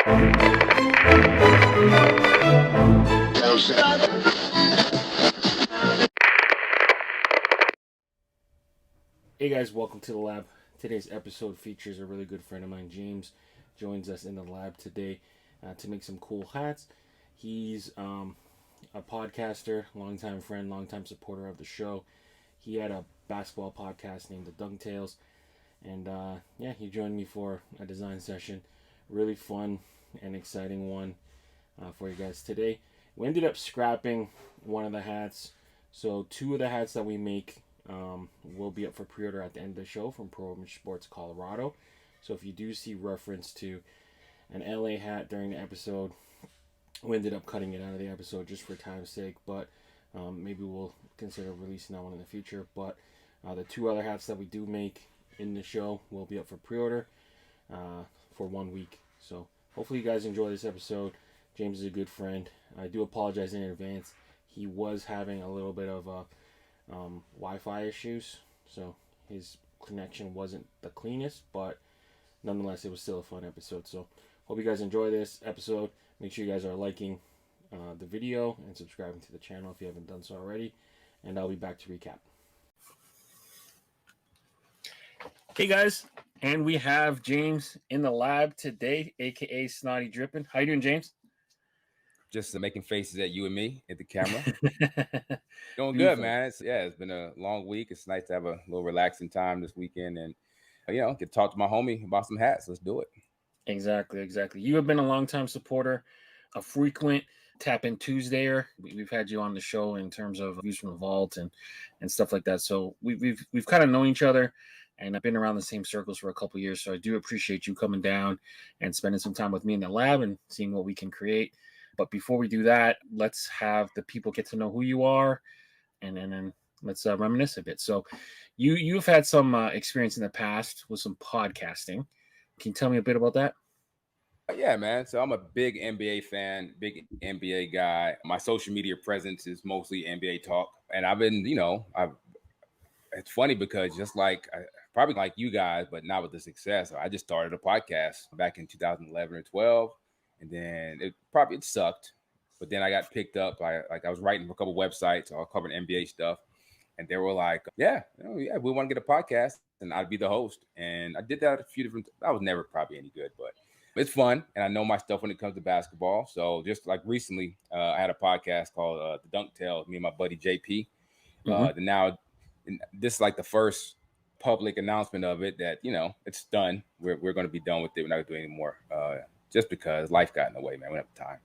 Hey guys, welcome to the lab. Today's episode features a really good friend of mine, James. Joins us in the lab today to make some cool hats. He's a podcaster, longtime friend, longtime supporter of the show. He had a basketball podcast named The Dunk Tales, and he joined me for a design session. Really fun and exciting one for you guys today. We ended up scrapping one of the hats, so two of the hats that we make will be up for pre-order at the end of the show from Pro Sports Colorado. So if you do see reference to an LA hat during the episode, we ended up cutting it out of the episode just for time's sake, but maybe we'll consider releasing that one in the future. But the two other hats that we do make in the show will be up for pre-order for 1 week. So hopefully you guys enjoy this episode. James is a good friend. I do apologize in advance. He was having a little bit of Wi-Fi issues, so his connection wasn't the cleanest, but nonetheless it was still a fun episode. So hope you guys enjoy this episode. Make sure you guys are liking the video and subscribing to the channel if you haven't done so already, and I'll be back to recap. Hey guys, and we have James in the lab today, aka Snottie Drippen. How you doing, James? Just making faces at you and me at the camera. Doing good, man. It's been a long week. It's nice to have a little relaxing time this weekend and, get to talk to my homie about some hats. Let's do it. Exactly. You have been a longtime supporter, a frequent Tap In Tuesdayer. We've had you on the show in terms of views from the vault and stuff like that. So we've kind of known each other, and I've been around the same circles for a couple of years. So I do appreciate you coming down and spending some time with me in the lab and seeing what we can create. But before we do that, let's have the people get to know who you are, and then let's reminisce a bit. So you've had some experience in the past with some podcasting. Can you tell me a bit about that? Yeah, man. So I'm a big NBA fan, big NBA guy. My social media presence is mostly NBA talk. And I've been, it's funny because just like, probably like you guys, but not with the success. I just started a podcast back in 2011 or 12. And then it sucked. But then I got picked up. I was writing for a couple websites. I was covering NBA stuff. And they were like, we want to get a podcast. And I'd be the host. And I did that a few different. I was never probably any good, but it's fun. And I know my stuff when it comes to basketball. So just like recently, I had a podcast called The Dunk Tales, me and my buddy JP. Now, this is like the first public announcement of it that, it's done. We're going to be done with it. We're not going to do it anymore. Just because life got in the way, man. We don't have time.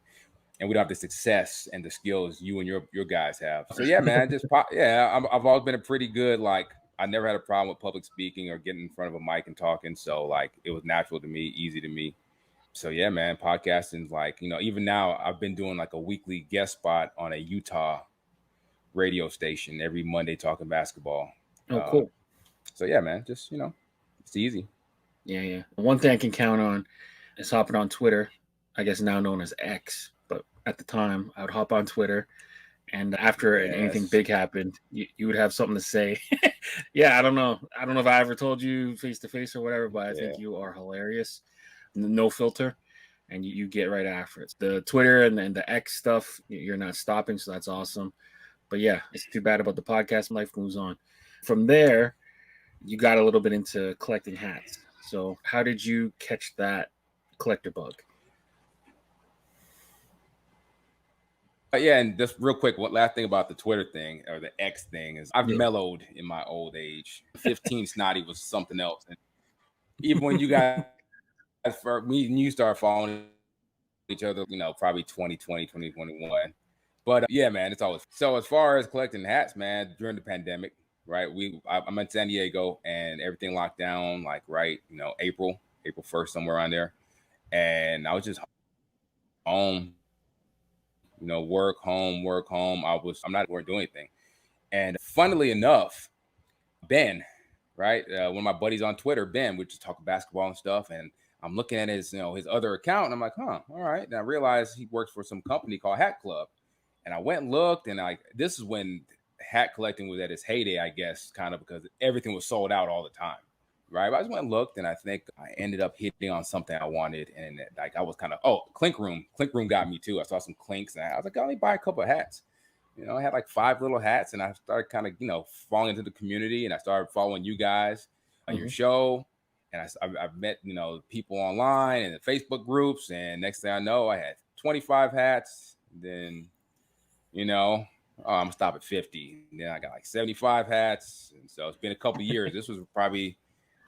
And we don't have the success and the skills you and your guys have. So yeah, man, I've always been a pretty good, I never had a problem with public speaking or getting in front of a mic and talking. So it was natural to me, easy to me. So yeah, man, podcasting's even now I've been doing a weekly guest spot on a Utah radio station every Monday talking basketball. Oh, cool. So yeah, man, just, it's easy. Yeah. One thing I can count on is hopping on Twitter, I guess now known as X, but at the time I would hop on Twitter, and after anything big happened, you would have something to say. Yeah, I don't know if I ever told you face to face or whatever, but I think you are hilarious. No filter, and you get right after it. The Twitter and the X stuff, you're not stopping, so that's awesome. But yeah, it's too bad about the podcast. Life moves on. From there, you got a little bit into collecting hats. So how did you catch that collector bug? And just real quick, one last thing about the Twitter thing or the X thing is I've mellowed in my old age. 15 Snottie was something else. And even when you guys, you start following each other, probably 2020, 2021. But yeah, man, it's always. So as far as collecting hats, man, during the pandemic, right, I'm in San Diego and everything locked down, April 1st, somewhere around there. And I was just home. Work home. I'm not doing anything. And funnily enough, Ben, right, one of my buddies on Twitter, Ben, we just talk basketball and stuff. And I'm looking at his other account, and I'm like, all right. And I realized he works for some company called Hat Club. And I went and looked, and this is when hat collecting was at its heyday, I guess, kind of because everything was sold out all the time. right? But I just went and looked, and I think I ended up hitting on something I wanted, and like I was kind of Clink Room got me too. I saw some clinks, and I was like, let me buy a couple of hats. I had like 5 little hats, and I started kind of falling into the community, and I started following you guys on your show, and I've met people online and the Facebook groups, and next thing I know, I had 25 hats. Then I'm gonna stop at 50. And then I got like 75 hats. And so it's been a couple of years. This was probably,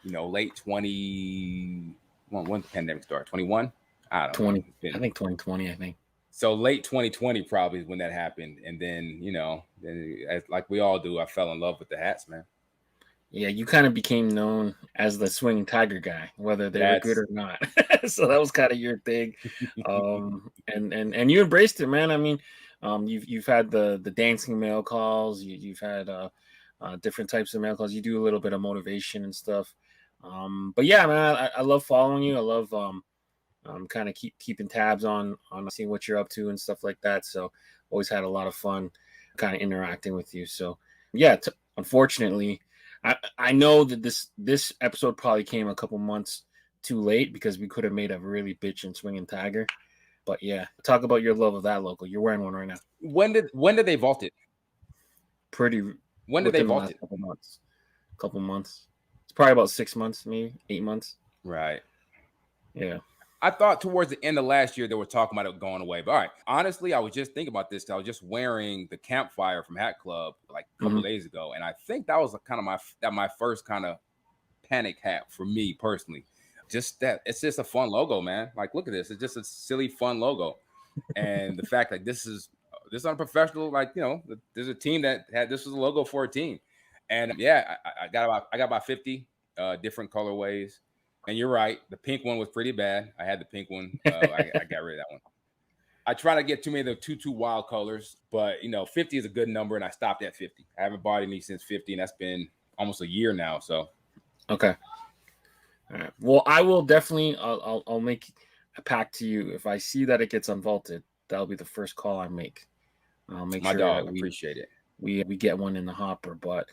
late 20. When the pandemic started? 21? I don't 20. know. I think 2020, I think. So late 2020 probably is when that happened. And then, like we all do, I fell in love with the hats, man. Yeah, you kind of became known as the swinging tiger guy, whether they were good or not. So that was kind of your thing. And you embraced it, man. I mean, you've had the dancing mail calls, you've had different types of mail calls. You do a little bit of motivation and stuff. But yeah, man, I love following you. I love kind of keeping tabs on seeing what you're up to and stuff like that. So always had a lot of fun kind of interacting with you. So yeah, unfortunately, I know that this episode probably came a couple months too late because we could have made a really bitchin' swinging tiger. But yeah, talk about your love of that logo. You're wearing one right now. When did they vault it? When did they vault it? Couple months. It's probably about 6 months, maybe 8 months. Right. Yeah. I thought towards the end of last year they were talking about it going away. But all right, honestly, I was just thinking about this. I was just wearing the campfire from Hat Club like a couple days ago, and I think that was kind of my first kind of panic hat for me personally. Just that it's just a fun logo, man. Like, look at this. It's just a silly, fun logo, and the fact that this is unprofessional. Like, there's a team that had this was a logo for a team, and yeah, I got about 50 different colorways. And you're right. The pink one was pretty bad. I had the pink one. I got rid of that one. I try to get too many of the two wild colors, but 50 is a good number, and I stopped at 50. I haven't bought any since 50, and that's been almost a year now. So, okay. All right. Well, I will definitely. I'll make a pact to you if I see that it gets unvaulted. That'll be the first call I make. I'll make my sure dog. that Appreciate it. We get one in the hopper, but.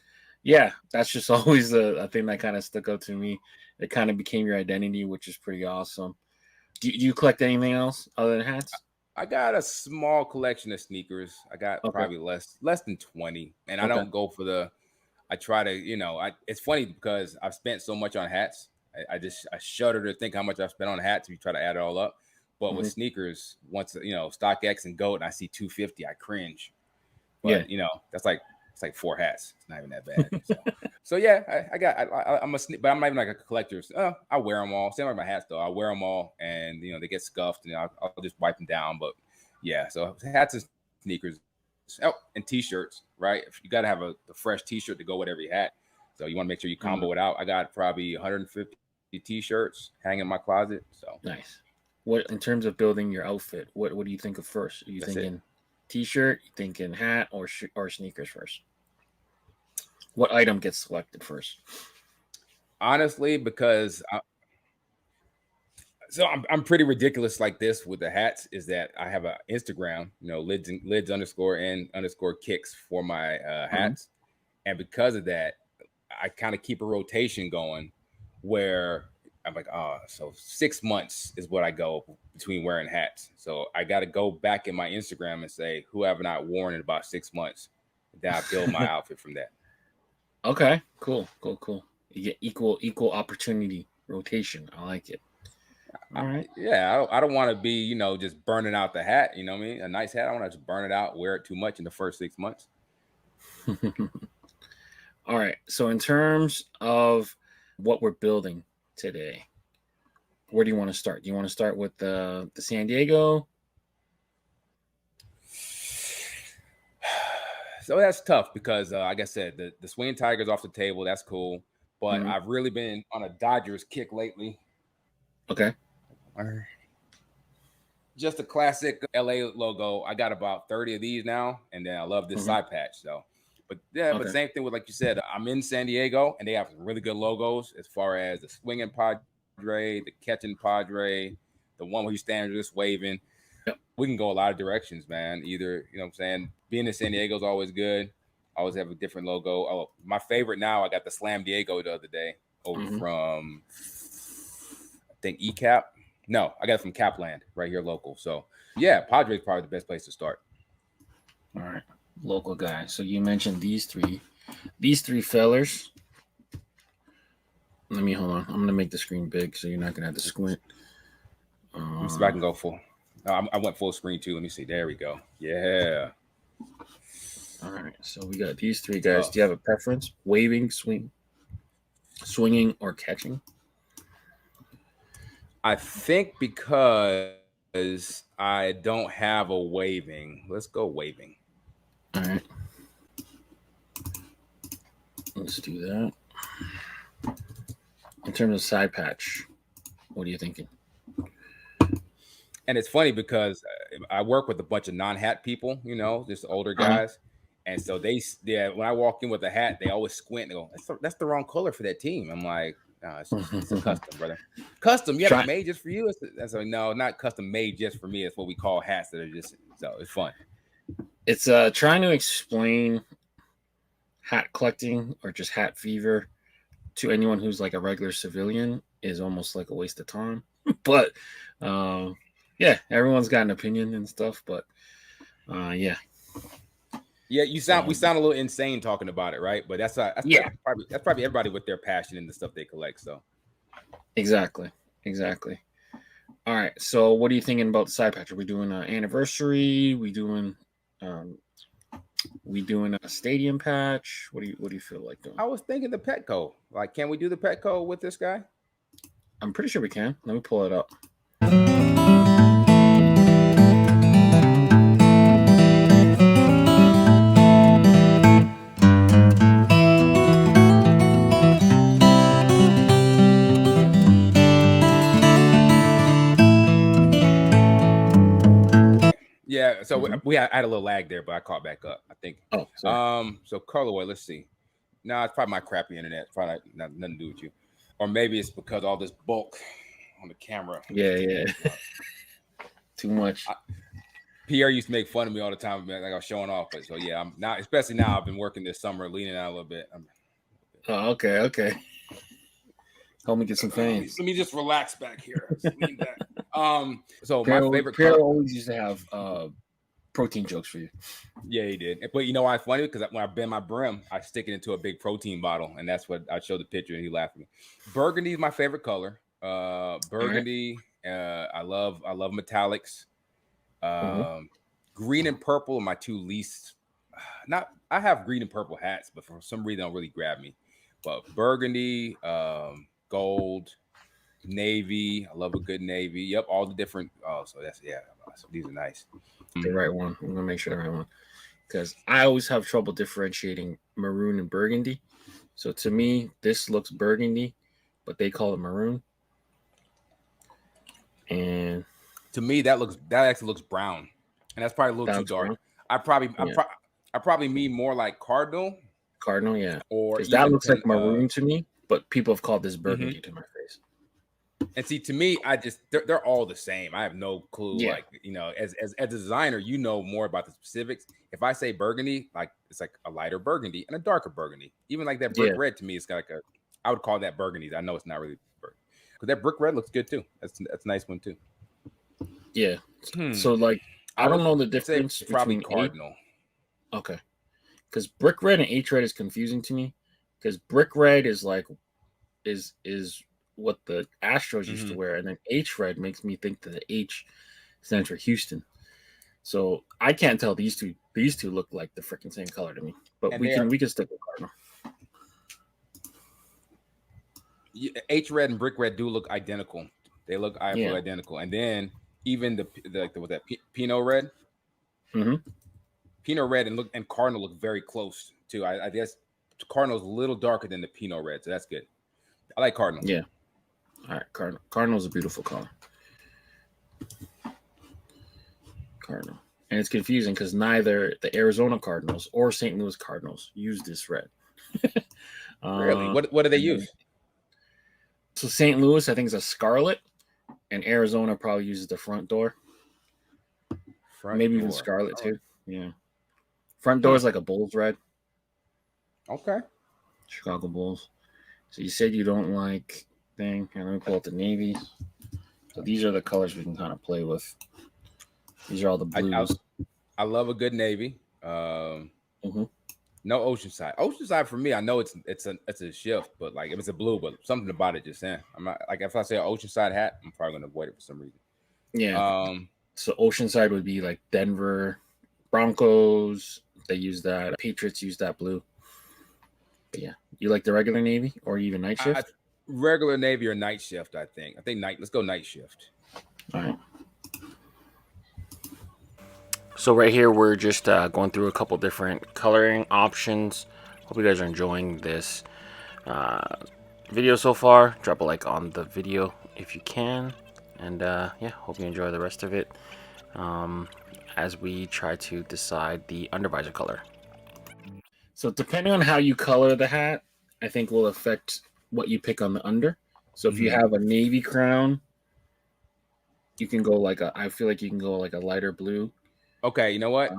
Yeah, that's just always a thing that kind of stuck out to me. It kind of became your identity, which is pretty awesome. Do you collect anything else other than hats? I got a small collection of sneakers. I got probably less than 20, and I don't go for the. I try to, it's funny because I've spent so much on hats. I shudder to think how much I've spent on hats if you try to add it all up. But with sneakers, once StockX and GOAT, and I see 250, I cringe. But that's like. It's like 4 hats. It's not even that bad. So yeah, I'm but I'm not even like a collector. I wear them all. Same like my hats though. I wear them all, and they get scuffed, and I'll just wipe them down. But yeah, so hats and sneakers, and t-shirts, right? If you got to have a fresh t-shirt to go with every hat, so you want to make sure you combo it out. I got probably 150 t-shirts hanging in my closet. So nice. What in terms of building your outfit? What do you think of first? Are you thinking t-shirt? You thinking hat or sneakers first? What item gets selected first? Honestly, because I'm pretty ridiculous like this with the hats. Is that I have an Instagram, lids _ kicks for my hats, and because of that, I kind of keep a rotation going where I'm like, so 6 months is what I go between wearing hats. So I got to go back in my Instagram and say, who have I not worn in about 6 months? Then I build my outfit from that. Okay, cool. You get equal opportunity rotation. I like it. All right. I don't want to be, just burning out the hat. You know what I mean? A nice hat, I want to just burn it out, wear it too much in the first 6 months. All right. So in terms of what we're building today, where do you want to start? Do you want to start with the San Diego? So that's tough because, like I said, the Swinging Tigers off the table. That's cool. But I've really been on a Dodgers kick lately. Okay. Just a classic LA logo. I got about 30 of these now. And then I love this side patch. So, but but same thing with, like you said, I'm in San Diego and they have really good logos as far as the Swinging Padre, the Catching Padre, the one where you stand just waving. We can go a lot of directions, man. Either, what I'm saying, being in San Diego is always good. I always have a different logo. Oh, my favorite now, I got the Slam Diego the other day over from, I think, ECAP. No, I got it from Capland right here local. So yeah, Padres probably the best place to start. All right, local guy. So you mentioned these three fellers. Let me hold on. I'm gonna make the screen big so you're not gonna have to squint. Let me see if I can go full. I went full screen too. Let me see. There we go. Yeah. All right. So we got these three guys. Do you have a preference? Waving, swinging, or catching? I think because I don't have a waving. Let's go waving. All right. Let's do that. In terms of side patch, what are you thinking? And it's funny because I work with a bunch of non-hat people, just older guys. And so when I walk in with a hat, they always squint and go, that's the wrong color for that team. I'm like, no, it's a custom, brother. Custom, yeah, it's made just for you. No, not custom made just for me. It's what we call hats that are just, so it's fun. It's trying to explain hat collecting or just hat fever to anyone who's like a regular civilian is almost like a waste of time. But yeah, everyone's got an opinion and stuff, but yeah. Yeah, we sound a little insane talking about it, right? But that's probably everybody with their passion and the stuff they collect. So exactly. All right. So what are you thinking about the side patch? Are we doing an anniversary? We doing a stadium patch? What do you feel like doing? I was thinking the Petco. Like, can we do the Petco with this guy? I'm pretty sure we can. Let me pull it up. Yeah, so we had a little lag there, but I caught back up, I think. Oh, sorry. So colorway, let's see. No, it's probably my crappy internet. It's probably nothing to do with you, or maybe it's because all this bulk on the camera. Yeah. Too much. Pierre used to make fun of me all the time, like I was showing off. But so yeah, I'm now, especially now. I've been working this summer, leaning out a little bit. Oh, okay. Help me get some fans. Let me just relax back here. Lean back. So Pierre, my favorite. Pierre always used to have protein jokes for you. Yeah, he did. But you know why it's funny? Because when I bend my brim, I stick it into a big protein bottle, and that's what I showed the picture, and he laughed at me. Burgundy is my favorite color. Burgundy. Right. I love metallics. Green and purple are my two least. I have green and purple hats, but for some reason, they don't really grab me. But burgundy, gold, navy. I love a good navy. Yep, all the different. Oh, so so these are nice. The right one. I'm gonna make sure the right one, because I always have trouble differentiating maroon and burgundy. So to me, this looks burgundy, but they call it maroon. And to me, that actually looks brown, and that's probably a little too dark. Brown? I probably mean more like cardinal. Cardinal, yeah. Or that looks like maroon to me, but people have called this burgundy to my face. And see, to me, they're all the same. I have no clue. Yeah. Like, as a designer, more about the specifics. If I say burgundy, like it's like a lighter burgundy and a darker burgundy. Even like that brick red to me, it's got like I would call that burgundy. I know it's not really burgundy, because that brick red looks good too. That's a nice one too. Yeah. So like I don't know the difference probably between cardinal. Okay. Because brick red and H red is confusing to me. Because brick red is like is what the Astros used to wear, and then H red makes me think that the H stands for Houston. So I can't tell these two. These two look like the freaking same color to me. But we can stick with cardinal. H red and brick red do look identical. They look identical, and then even the Pinot red. Pinot red and cardinal look very close too. I guess cardinal's a little darker than the Pinot red, so that's good. I like cardinal. Yeah. All right, cardinal. Cardinal's a beautiful color. Cardinal, and it's confusing because neither the Arizona Cardinals or St. Louis Cardinals use this red. Really? What do they use? So St. Louis, I think, is a scarlet, and Arizona probably uses the front door. Maybe even scarlet too. Yeah. Front door is like a Bulls red. Okay. Chicago Bulls. So you said you don't like thing. And let me pull out the navy. So these are the colors we can kind of play with. These are all the I I, blues. I love a good navy. Mm-hmm. No Oceanside. Oceanside for me, I know it's a shift, but like if it's a blue, but something about it just saying. I'm not like if I say an Oceanside hat, I'm probably gonna avoid it for some reason. Yeah. Um, So Oceanside would be like Denver Broncos. They use that. Patriots use that blue. But yeah. You like the regular navy or even night I shift? regular navy or night shift. I think night. Let's go night shift. All right. So right here we're just going through a couple different coloring options. Hope you guys are enjoying this video so far. Drop a like on the video if you can, and yeah, hope you enjoy the rest of it as we try to decide the undervisor color. So depending on how you color the hat, I think will affect what you pick on the under. So if you have a navy crown, you can go like a. I feel like you can go like a lighter blue. Okay, you know what?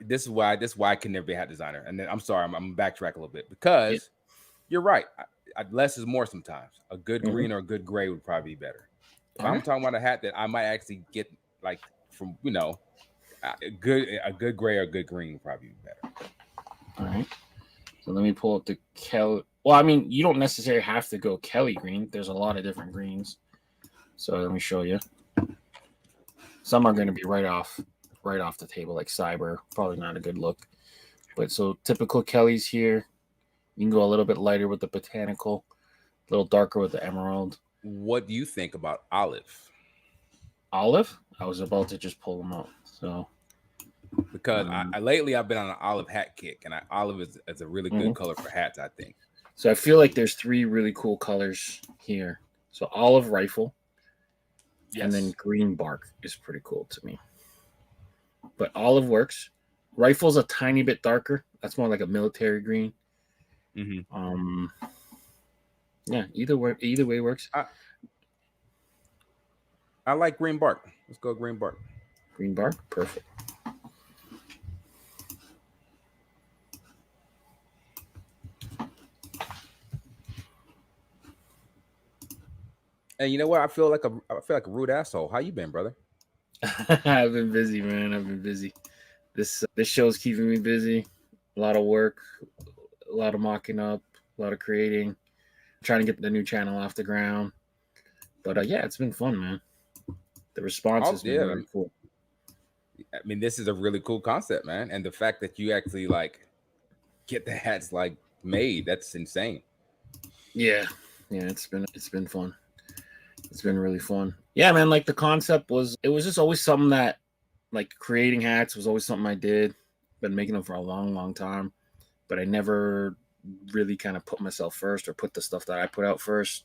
This is why I can never be a hat designer. And then I'm sorry, I'm backtrack a little bit Yeah. because you're right. Less is more sometimes. A good Mm-hmm. green or a good gray would probably be better. If All I'm right. talking about a hat that I might actually get like from a good gray or a good green would probably be better. All right. So let me pull up the Kelly. Well, I mean, you don't necessarily have to go Kelly green. There's a lot of different greens. So let me show you. Some are going to be right off the table, like Cyber. Probably not a good look. But so typical Kelly's here. You can go a little bit lighter with the botanical, a little darker with the emerald. What do you think about olive? Olive. I was about to just pull them out. So Because I lately I've been on an olive hat kick, and olive is a really good color for hats, I think. So I feel like there's three really cool colors here. So olive rifle, Yes. and then green bark is pretty cool to me. But olive works. Rifle's a tiny bit darker. That's more like a military green. Mm-hmm. Yeah, either way works. I like green bark. Let's go green bark. Green bark, perfect. And you know what? I feel like a rude asshole. How you been, brother? I've been busy, man. I've been busy. This show's keeping me busy. A lot of work, a lot of mocking up, a lot of creating, trying to get the new channel off the ground. But yeah, it's been fun, man. The response has been really cool. I mean, this is a really cool concept, man. And the fact that you actually like get the hats like made, that's insane. Yeah, it's been fun. It's been really fun. Yeah, man. Like the concept was just always something that, like, creating hats was always something I did. Been making them for a long, long time, but I never really kind of put myself first or put the stuff that I put out first,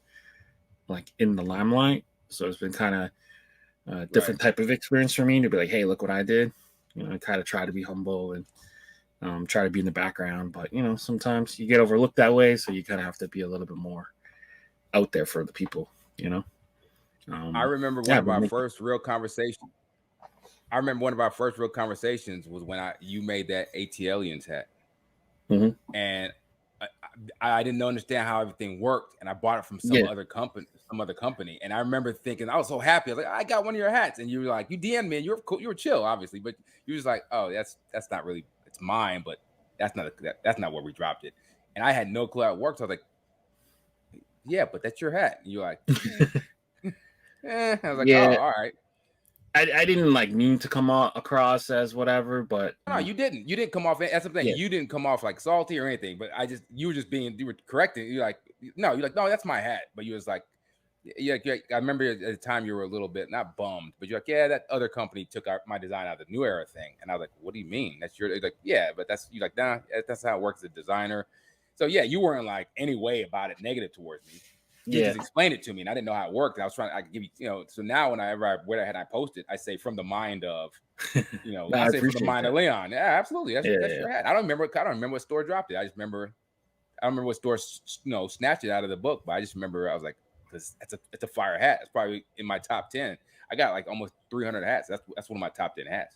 like, in the limelight. So it's been kind of a different type of experience for me to be like, hey, look what I did. I kind of try to be humble and try to be in the background, but sometimes you get overlooked that way, so you kind of have to be a little bit more out there for the people. I remember one of our first real conversations. I remember one of our first real conversations was when you made that ATLiens hat, and I didn't understand how everything worked, and I bought it from some other company, and I remember thinking I was so happy. I was like, I got one of your hats, and you were like, you DM'd me, and you were cool, you were chill, obviously, but you were just like, oh, that's not really, it's mine, but that's not where we dropped it, and I had no clue how it worked. So I was like, yeah, but that's your hat, and you're like, I was like, oh, all right. I didn't like mean to come across as whatever, but no, you didn't come off. That's the thing. Yeah. You didn't come off like salty or anything, but you were correcting. You're like, no, that's my hat. But you was like, yeah, I remember at the time you were a little bit not bummed, but you're like, yeah, that other company took my design out of the New Era thing, and I was like, what do you mean? That's your like, yeah, but you're like, nah, that's how it works as a designer. So yeah, you weren't like any way about it negative towards me. You just explained it to me, and I didn't know how it worked. I was trying. I could give you, So now whenever I post it, I say from the mind of, I say from the mind of Leon. Yeah, absolutely. That's your hat. I don't remember what store dropped it. I don't remember what store snatched it out of the book, but I just remember I was like, because it's a fire hat. It's probably in my top 10. I got like almost 300 hats. That's one of my top 10 hats.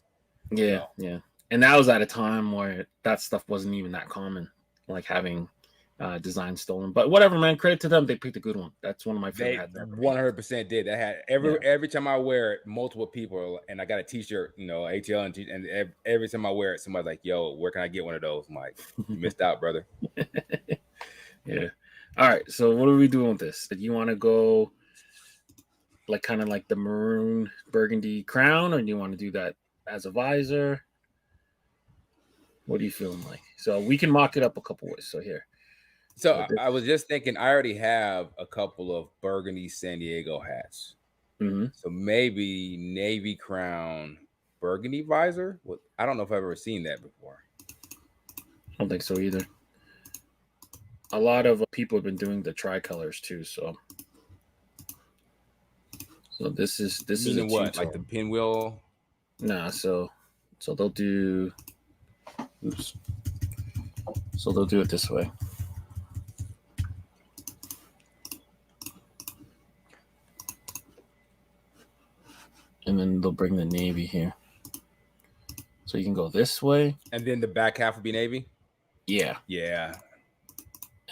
Yeah, so. Yeah. And that was at a time where that stuff wasn't even that common, like having design stolen. But whatever, man. Credit to them. They picked a good one. That's one of my favorite They hats ever. 100% did. That had every time I wear it, multiple people, and I got a T-shirt, ATL, and every time I wear it, somebody's like, "Yo, where can I get one of those?" I'm like, "You missed out, brother." Yeah. All right. So what are we doing with this? Do you want to go like kind of like the maroon burgundy crown, or do you want to do that as a visor? What are you feeling like? So we can mock it up a couple ways. So here. So I was just thinking, I already have a couple of burgundy San Diego hats. Mm-hmm. So maybe navy crown, burgundy visor. I don't know if I've ever seen that before. I don't think so either. A lot of people have been doing the tricolors too. So this is Meaning a what? two-tone. Like the pinwheel? Nah. So they'll do. Oops. So they'll do it this way. And then they'll bring the navy here. So you can go this way. And then the back half would be navy? Yeah. Yeah.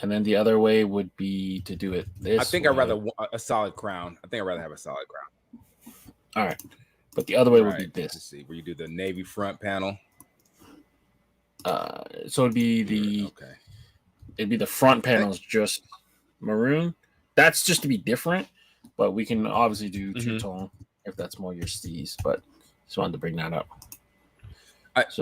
And then the other way would be to do it this I think way. I'd rather a solid crown. I think I'd rather have a solid crown. All right. But the other way would be this. Let's see, where you do the navy front panel. So it'd be the front panels just maroon. That's just to be different, but we can obviously do two-tone if that's more your steez. But just wanted to bring that up. It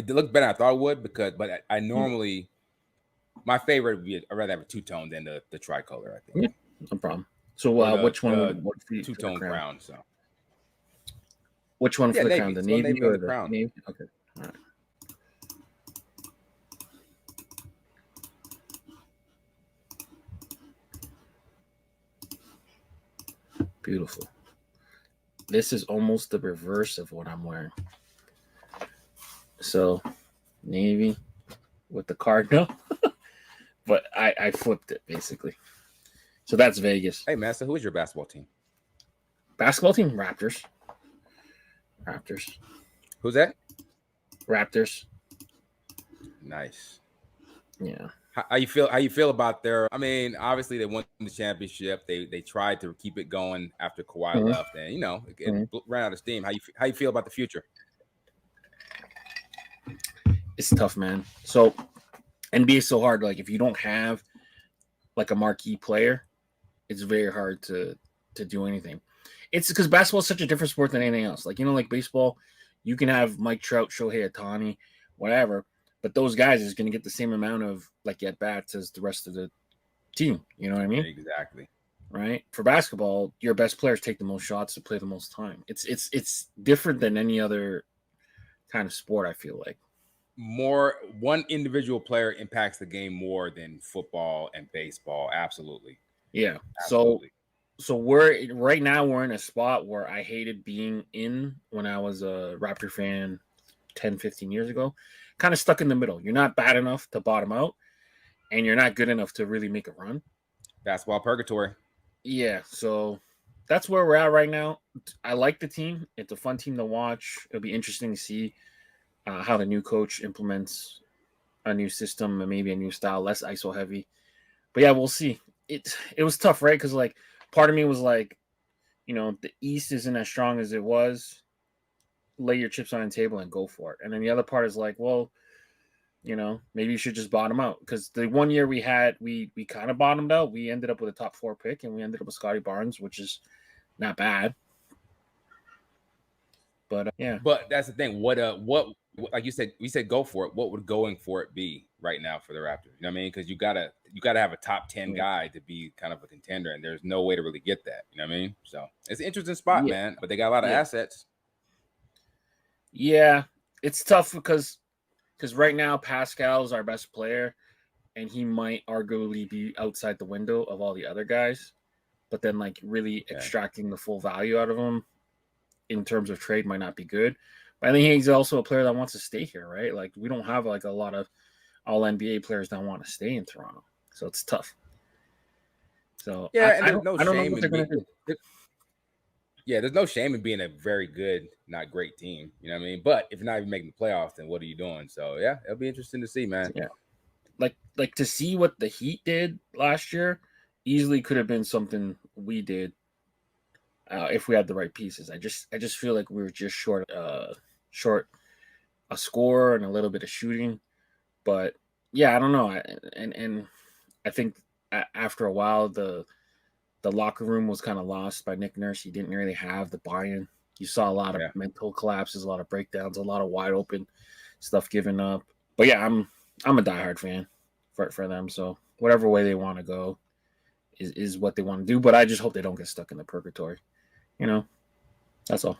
looks better than I thought it would but I normally my favorite would be I'd rather have a two-tone than the tricolor, I think. Yeah, no problem. So which one would two-tone crown? So which one for the crown? The navy or the crown? Navy? Okay. All right. Beautiful. This is almost the reverse of what I'm wearing. So, navy with the cardinal, but I flipped it basically. So that's Vegas. Hey, man. So who is your basketball team? Basketball team, Raptors. Who's that? Raptors. Nice. Yeah. How you feel about their? I mean, obviously they won the championship. They tried to keep it going after Kawhi left, and it ran out of steam. How you feel about the future? It's tough, man. So NBA is so hard. Like if you don't have like a marquee player, it's very hard to do anything. It's because basketball is such a different sport than anything else. Like like baseball, you can have Mike Trout, Shohei Ohtani, whatever. But those guys is going to get the same amount of like at bats as the rest of the team. You know what I mean? Exactly. Right. For basketball, your best players take the most shots to play the most time. It's different than any other kind of sport. I feel like one individual player impacts the game more than football and baseball. Absolutely. Yeah. Absolutely. So we're in a spot where I hated being in when I was a Raptor fan 10, 15 years ago. Kind of stuck in the middle. You're not bad enough to bottom out, and you're not good enough to really make a run. Basketball purgatory. Yeah, so that's where we're at right now. I like the team. It's a fun team to watch. It'll be interesting to see how the new coach implements a new system and maybe a new style, less ISO heavy. But yeah, we'll see. It was tough, right? Because like part of me was like, the East isn't as strong as it was. Lay your chips on the table and go for it. And then the other part is like, well, maybe you should just bottom out. Because the 1 year we had, we kind of bottomed out. We ended up with a top 4 pick, and we ended up with Scotty Barnes, which is not bad. But yeah. But that's the thing. What like you said, we said go for it. What would going for it be right now for the Raptors? You know what I mean? Because you gotta have a top 10 guy to be kind of a contender, and there's no way to really get that. You know what I mean? So it's an interesting spot, man. But they got a lot of assets. Yeah, it's tough because right now Pascal's our best player, and he might arguably be outside the window of all the other guys. But then, like, really extracting the full value out of him in terms of trade might not be good. But I think he's also a player that wants to stay here, right? Like, we don't have like a lot of all NBA players that want to stay in Toronto, so it's tough. So yeah, and I don't know what they're going to do. Yeah, there's no shame in being a very good, not great team. You know what I mean? But if you're not even making the playoffs, then what are you doing? So yeah, it'll be interesting to see, man. Yeah, like to see what the Heat did last year, easily could have been something we did if we had the right pieces. I just feel like we were just short a score and a little bit of shooting. But yeah, I don't know. And I think after a while the locker room was kind of lost by Nick Nurse. He didn't really have the buy-in. You saw a lot of mental collapses, a lot of breakdowns, a lot of wide open stuff given up. But yeah, I'm a diehard fan for them. So whatever way they want to go is what they want to do. But I just hope they don't get stuck in the purgatory. You know, that's all.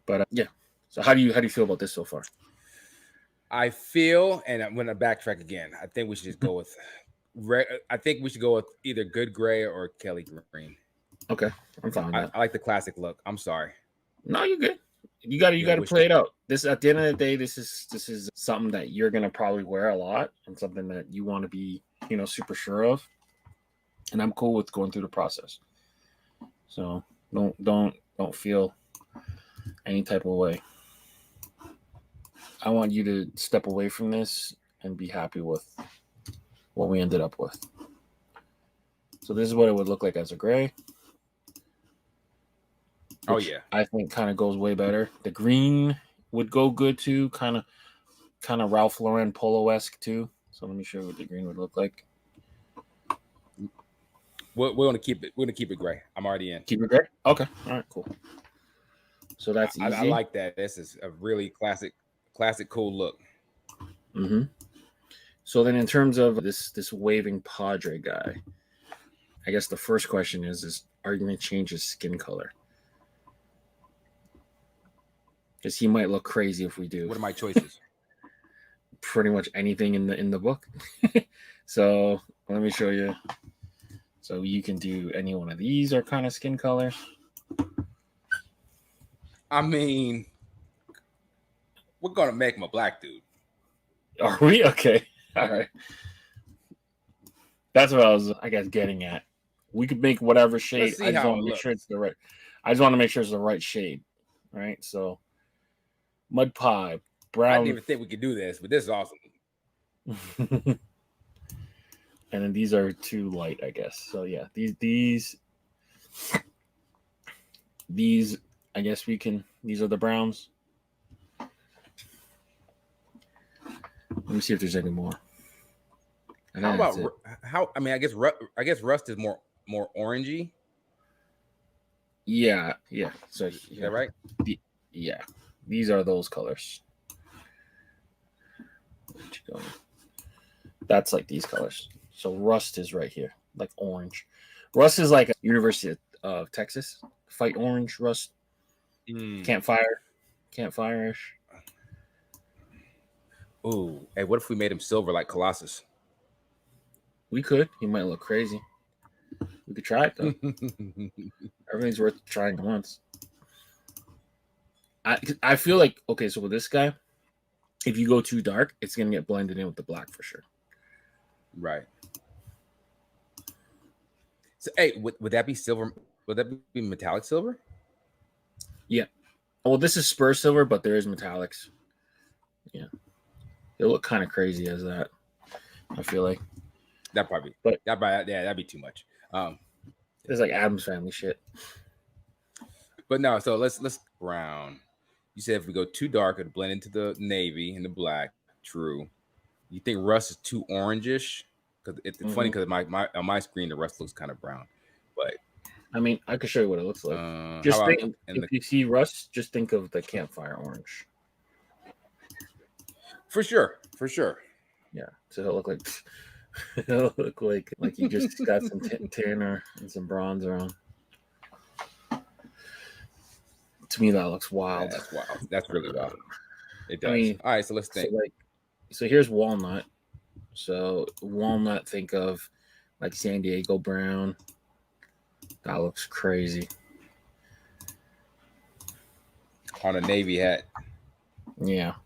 But yeah. So how do you feel about this so far? I feel, and I'm going to backtrack again. I think we should just go with. I think we should go with either Good Gray or Kelly Green. Okay, I'm fine with that. I like the classic look. I'm sorry. No, you're good. You got to play it out. This at the end of the day, this is something that you're gonna probably wear a lot and something that you want to be, super sure of. And I'm cool with going through the process. So don't feel any type of way. I want you to step away from this and be happy with what we ended up with. So this is what it would look like as a gray. Oh yeah, I think kind of goes way better. The green would go good too, kind of Ralph Lauren polo-esque too. So let me show you what the green would look like. We're gonna keep it. We're gonna keep it gray. I'm already in. Keep it gray. Okay. All right. Cool. So that's easy. I like that. This is a really classic, cool look. Mm-hmm. So then, in terms of this waving Padre guy, I guess the first question is are you going to change his skin color? Because he might look crazy if we do. What are my choices? Pretty much anything in the book. So let me show you. So you can do any one of these or kind of skin color. I mean, we're gonna make him a black dude. Are we? Okay. All right. That's what I was, I guess, getting at. We could make whatever shade. I just want to make sure it's the right. I just want to make sure it's the right shade. Right. So mud pie, brown. I didn't even think we could do this, but this is awesome. And then these are too light, I guess. So yeah, these I guess we can. These are the browns. Let me see if there's any more. How about how? I mean, I guess rust is more orangey. Yeah. So is that right? Yeah, these are those colors. That's like these colors. So rust is right here, like orange. Rust is like a University of Texas fight orange rust. Campfire-ish. Ooh, hey, what if we made him silver like Colossus? We could. He might look crazy. We could try it though. Everything's worth trying once. I feel like, okay, so with this guy, if you go too dark, it's gonna get blended in with the black for sure. Right. So, hey, would that be silver? Would that be metallic silver? Yeah. Well, this is Spur silver, but there is metallics. Yeah. It'll look kind of crazy as that. I feel like. That'd be too much. It's like Addams Family shit. But no, so let's brown. You said if we go too dark, it'll blend into the navy and the black. True. You think rust is too orangish? Because it's funny because on my screen the rust looks kind of brown. But I mean, I could show you what it looks like. Just think, if you see rust, just think of the campfire orange. For sure. Yeah. So it'll look like like you just got some tanner and some bronzer on. To me, that looks wild. Yeah, that's wild. That's really wild. It does. I mean, all right, so let's think. So here's walnut. So walnut, think of like San Diego brown. That looks crazy. On a navy hat. Yeah.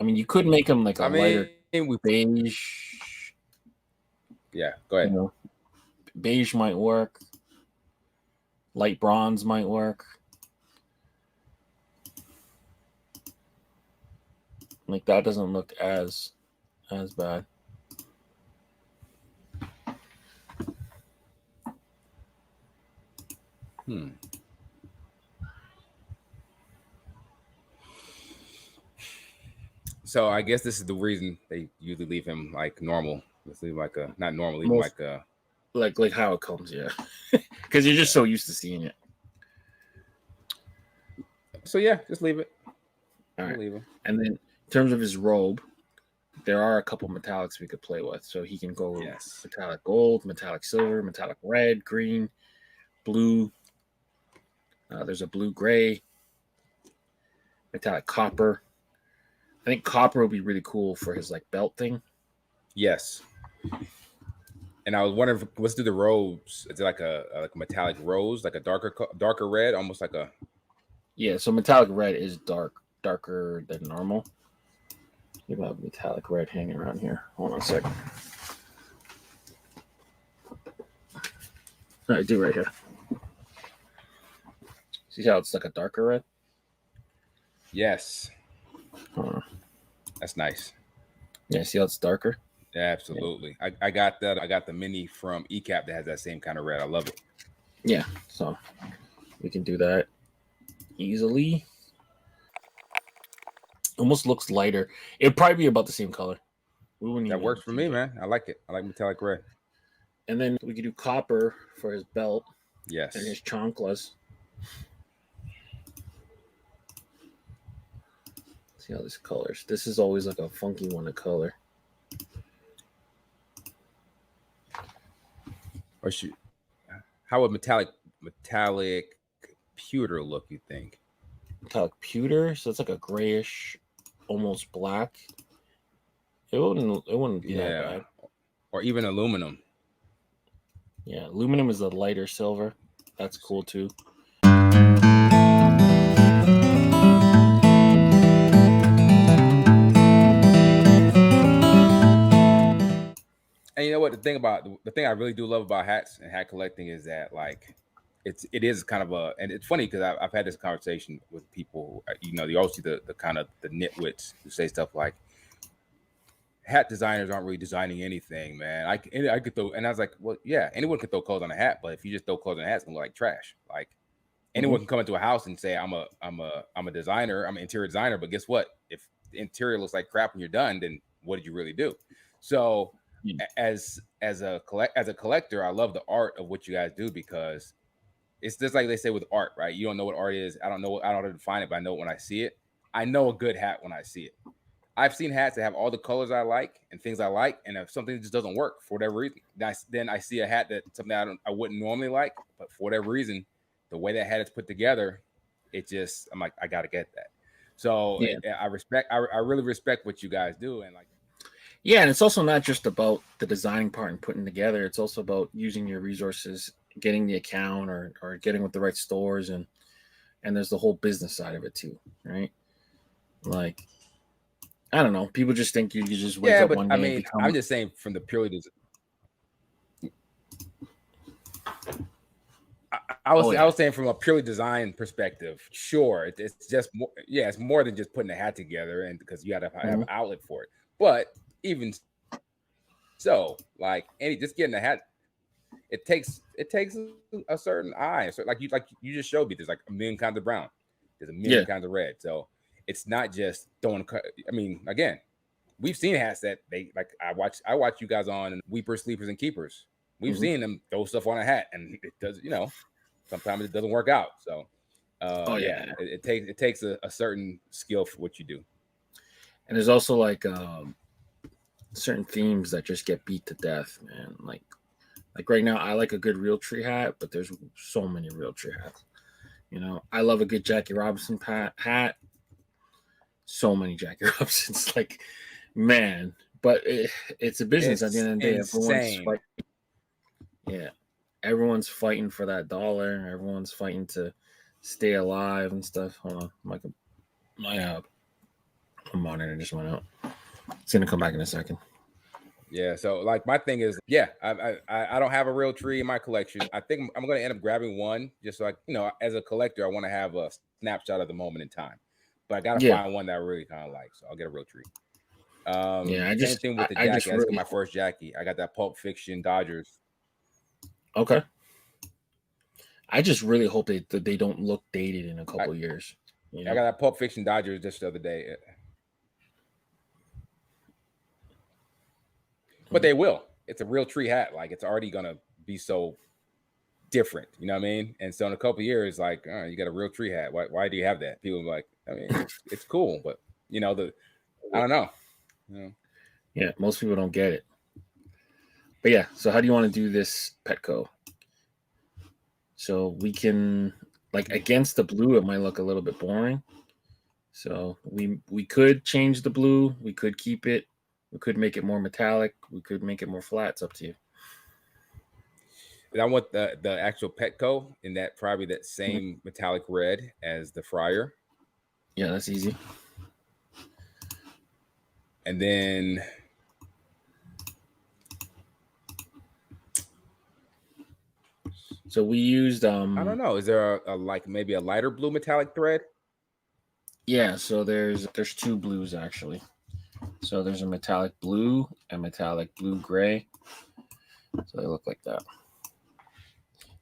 I mean, you could make them like a lighter beige. Yeah, go ahead. Beige might work. Light bronze might work. Like that doesn't look as bad. So I guess this is the reason they usually leave him like normal. Let's leave like a not normal, leave him Most, like how it comes, yeah. Because you're just so used to seeing it. So yeah, just leave it. All right. Leave him. And then in terms of his robe, there are a couple metallics we could play with. So he can go metallic gold, metallic silver, metallic red, green, blue. There's a blue gray, metallic copper. I think copper would be really cool for his like belt thing. Yes. And I was wondering, let's do the robes. Is it like a metallic rose, like a darker red, almost like a. Yeah, so metallic red is darker than normal. You have metallic red hanging around here. Hold on a second. I do right here. See how it's like a darker red? Yes. That's nice. Yeah, see how it's darker? Yeah, absolutely. Yeah. I got that. I got the mini from ECAP that has that same kind of red. I love it. Yeah, so we can do that easily. Almost looks lighter. It'd probably be about the same color. That works for me, man. I like it. I like metallic red. And then we could do copper for his belt. Yes. And his chanclas. See how this colors. This is always like a funky one to color. Or shoot, how would metallic pewter look? You think? Metallic pewter, so it's like a grayish, almost black. It wouldn't be that bad. Or even aluminum. Yeah, aluminum is a lighter silver. That's cool too. And you know what? The thing I really do love about hats and hat collecting is that like it is kind of and it's funny because I've had this conversation with people. You know, you always see the kind of the nitwits who say stuff like, hat designers aren't really designing anything, man. I could throw, and I was like, well, yeah, anyone can throw clothes on a hat, but if you just throw clothes on a hat, it's gonna look like trash. Like anyone can come into a house and say, I'm a designer, I'm an interior designer, but guess what? If the interior looks like crap when you're done, then what did you really do? So as a collector, I love the art of what you guys do because it's just like they say with art, right? You don't know what art is. I don't know how to define it, but I know it when I see it. I know a good hat when I see it. I've seen hats that have all the colors I like and things I like, and if something just doesn't work for whatever reason, then I see a hat that something I wouldn't normally like, but for whatever reason, the way that hat is put together, I'm like, I gotta get that. So I really respect what you guys do, and like. Yeah, and it's also not just about the designing part and putting together. It's also about using your resources, getting the account or getting with the right stores, and there's the whole business side of it too, right? Like, I don't know. People just think you just wake up one day. I mean, I'm just saying from the purely I was saying from a purely design perspective. Sure, it's just more. Yeah, it's more than just putting a hat together, and because you got to have an outlet for it. But even so, like just getting a hat, it takes a certain eye. So like you just showed me, there's like a million kinds of brown, there's a million kinds of red. So it's not just throwing. I mean, again, we've seen hats that they like. I watch you guys on Weepers, Sleepers, and Keepers. We've seen them throw stuff on a hat, and it does. Sometimes it doesn't work out. So, it takes a certain skill for what you do. And there's also like certain themes that just get beat to death, man. Like right now, I like a good Realtree hat, but there's so many Realtree hats. I love a good Jackie Robinson hat. So many Jackie Robinsons, like, man. But it's a business at the end of the day. Everyone's fighting. Everyone's fighting for that dollar. Everyone's fighting to stay alive and stuff. Hold on, my monitor just went out. It's gonna come back in a second. Yeah. So like my thing is, yeah, I don't have a real tree in my collection. I think I'm going to end up grabbing one just like, as a collector, I want to have a snapshot of the moment in time. But I got to Yeah. find one that I really kind of like. So I'll get a real tree. Yeah. Same thing with the I just Jackie. I just got really my first Jackie. I got that Pulp Fiction Dodgers. okay. I just really hope that they don't look dated in a couple years. I got that Pulp Fiction Dodgers just the other day. But they will. It's a real tree hat. Like it's already gonna be so different. You know what I mean? And so in a couple of years, like, you got a real tree hat. Why do you have that? People are like, I mean, it's cool, but I don't know. Yeah, most people don't get it. But yeah, so how do you want to do this, Petco? So we can like against the blue, it might look a little bit boring. So we could change the blue. We could keep it. We could make it more metallic. We could make it more flat. It's up to you. And I want the actual Petco in that probably that same metallic red as the Fryer. Yeah, that's easy. And then so we used I don't know. Is there a like maybe a lighter blue metallic thread? Yeah, so there's two blues actually. So there's a metallic blue and metallic blue gray. So they look like that.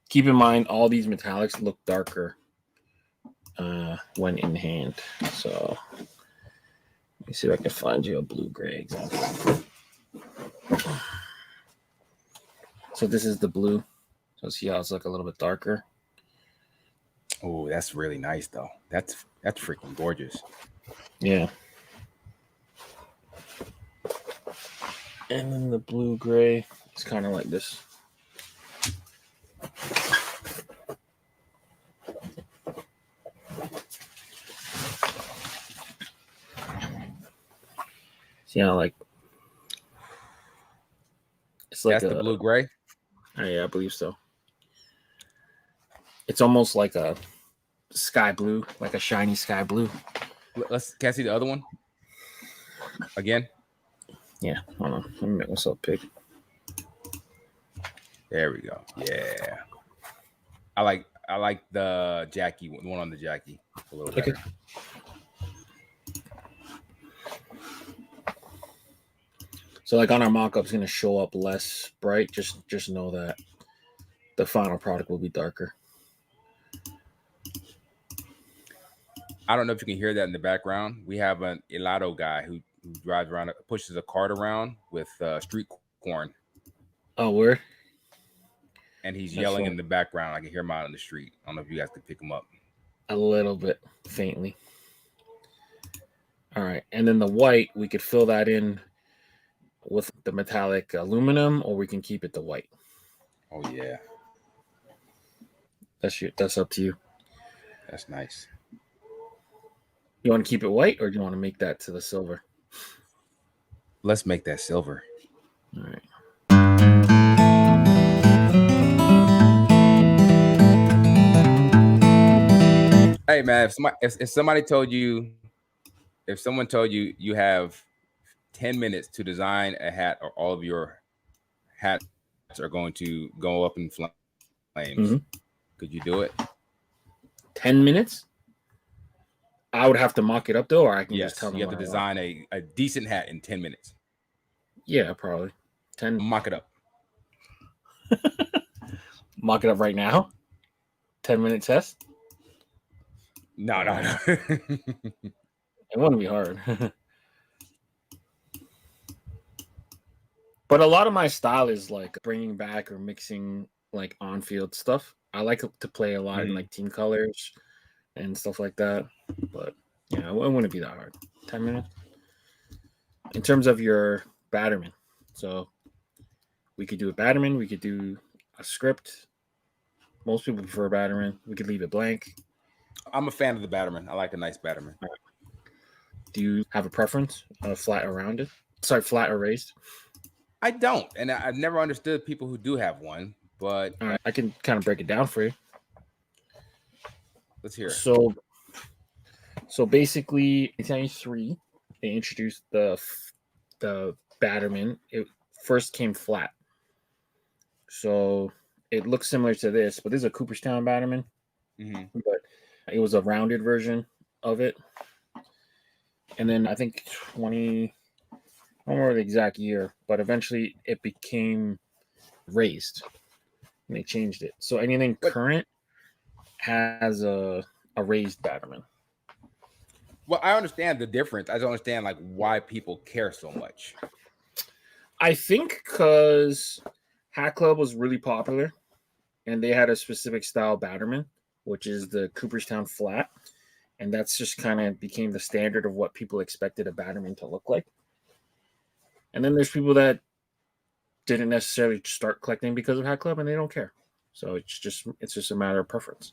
Keep in mind, all these metallics look darker when in hand. So let me see if I can find you a blue gray example. So this is the blue. So see how it's like a little bit darker. Oh, that's really nice though. That's freaking gorgeous. Yeah. And then the blue gray is kind of like this. See how like it's like that's the blue gray. Oh, yeah, I believe so. It's almost like a sky blue, like a shiny sky blue. Can I see the other one again? Yeah, hold on. Let me make myself big. There we go. Yeah, I like the Jackie one on the Jackie a little better. Okay. So like on our mock-up, it's going to show up less bright. Just know that the final product will be darker. I don't know if you can hear that in the background. We have an Elado guy who drives around, pushes a cart around with street corn. Oh, where? And he's yelling in the background. I can hear him out on the street. I don't know if you guys could pick him up. A little bit faintly. All right. And then the white, we could fill that in with the metallic aluminum, or we can keep it the white. Oh, yeah. That's up to you. That's nice. You want to keep it white, or do you want to make that to the silver? Let's make that silver. All right. Hey man, if someone told you you have 10 minutes to design a hat, or all of your hats are going to go up in flames, could you do it? 10 minutes? I would have to mock it up though, or I can just tell them. You have to design a decent hat in 10 minutes. Yeah, probably 10. Mock it up. Mock it up right now. 10-minute test. No. It wouldn't be hard. But a lot of my style is like bringing back or mixing like on-field stuff. I like to play a lot in like team colors and stuff like that. But yeah, it wouldn't be that hard. 10 minutes. In terms of your Batterman, so we could do a Batterman. We could do a script. Most people prefer Batterman. We could leave it blank. I'm a fan of the Batterman. I like a nice Batterman. Right. Do you have a preference? Flat or rounded? Sorry, flat or raised? I don't, and I've never understood people who do have one. But all right, I can kind of break it down for you. Let's hear it. So basically, in '93, they introduced the Batterman. It first came flat. So it looks similar to this, but this is a Cooperstown Batterman. Mm-hmm. But it was a rounded version of it. And then I think I don't remember the exact year, but eventually it became raised. And they changed it. So anything current has a raised Batterman. Well, I understand the difference. I don't understand like why people care so much. I think because Hat Club was really popular, and they had a specific style Batterman, which is the Cooperstown flat, and that's just kind of became the standard of what people expected a Batterman to look like. And then there's people that didn't necessarily start collecting because of Hat Club, and they don't care. So it's just a matter of preference.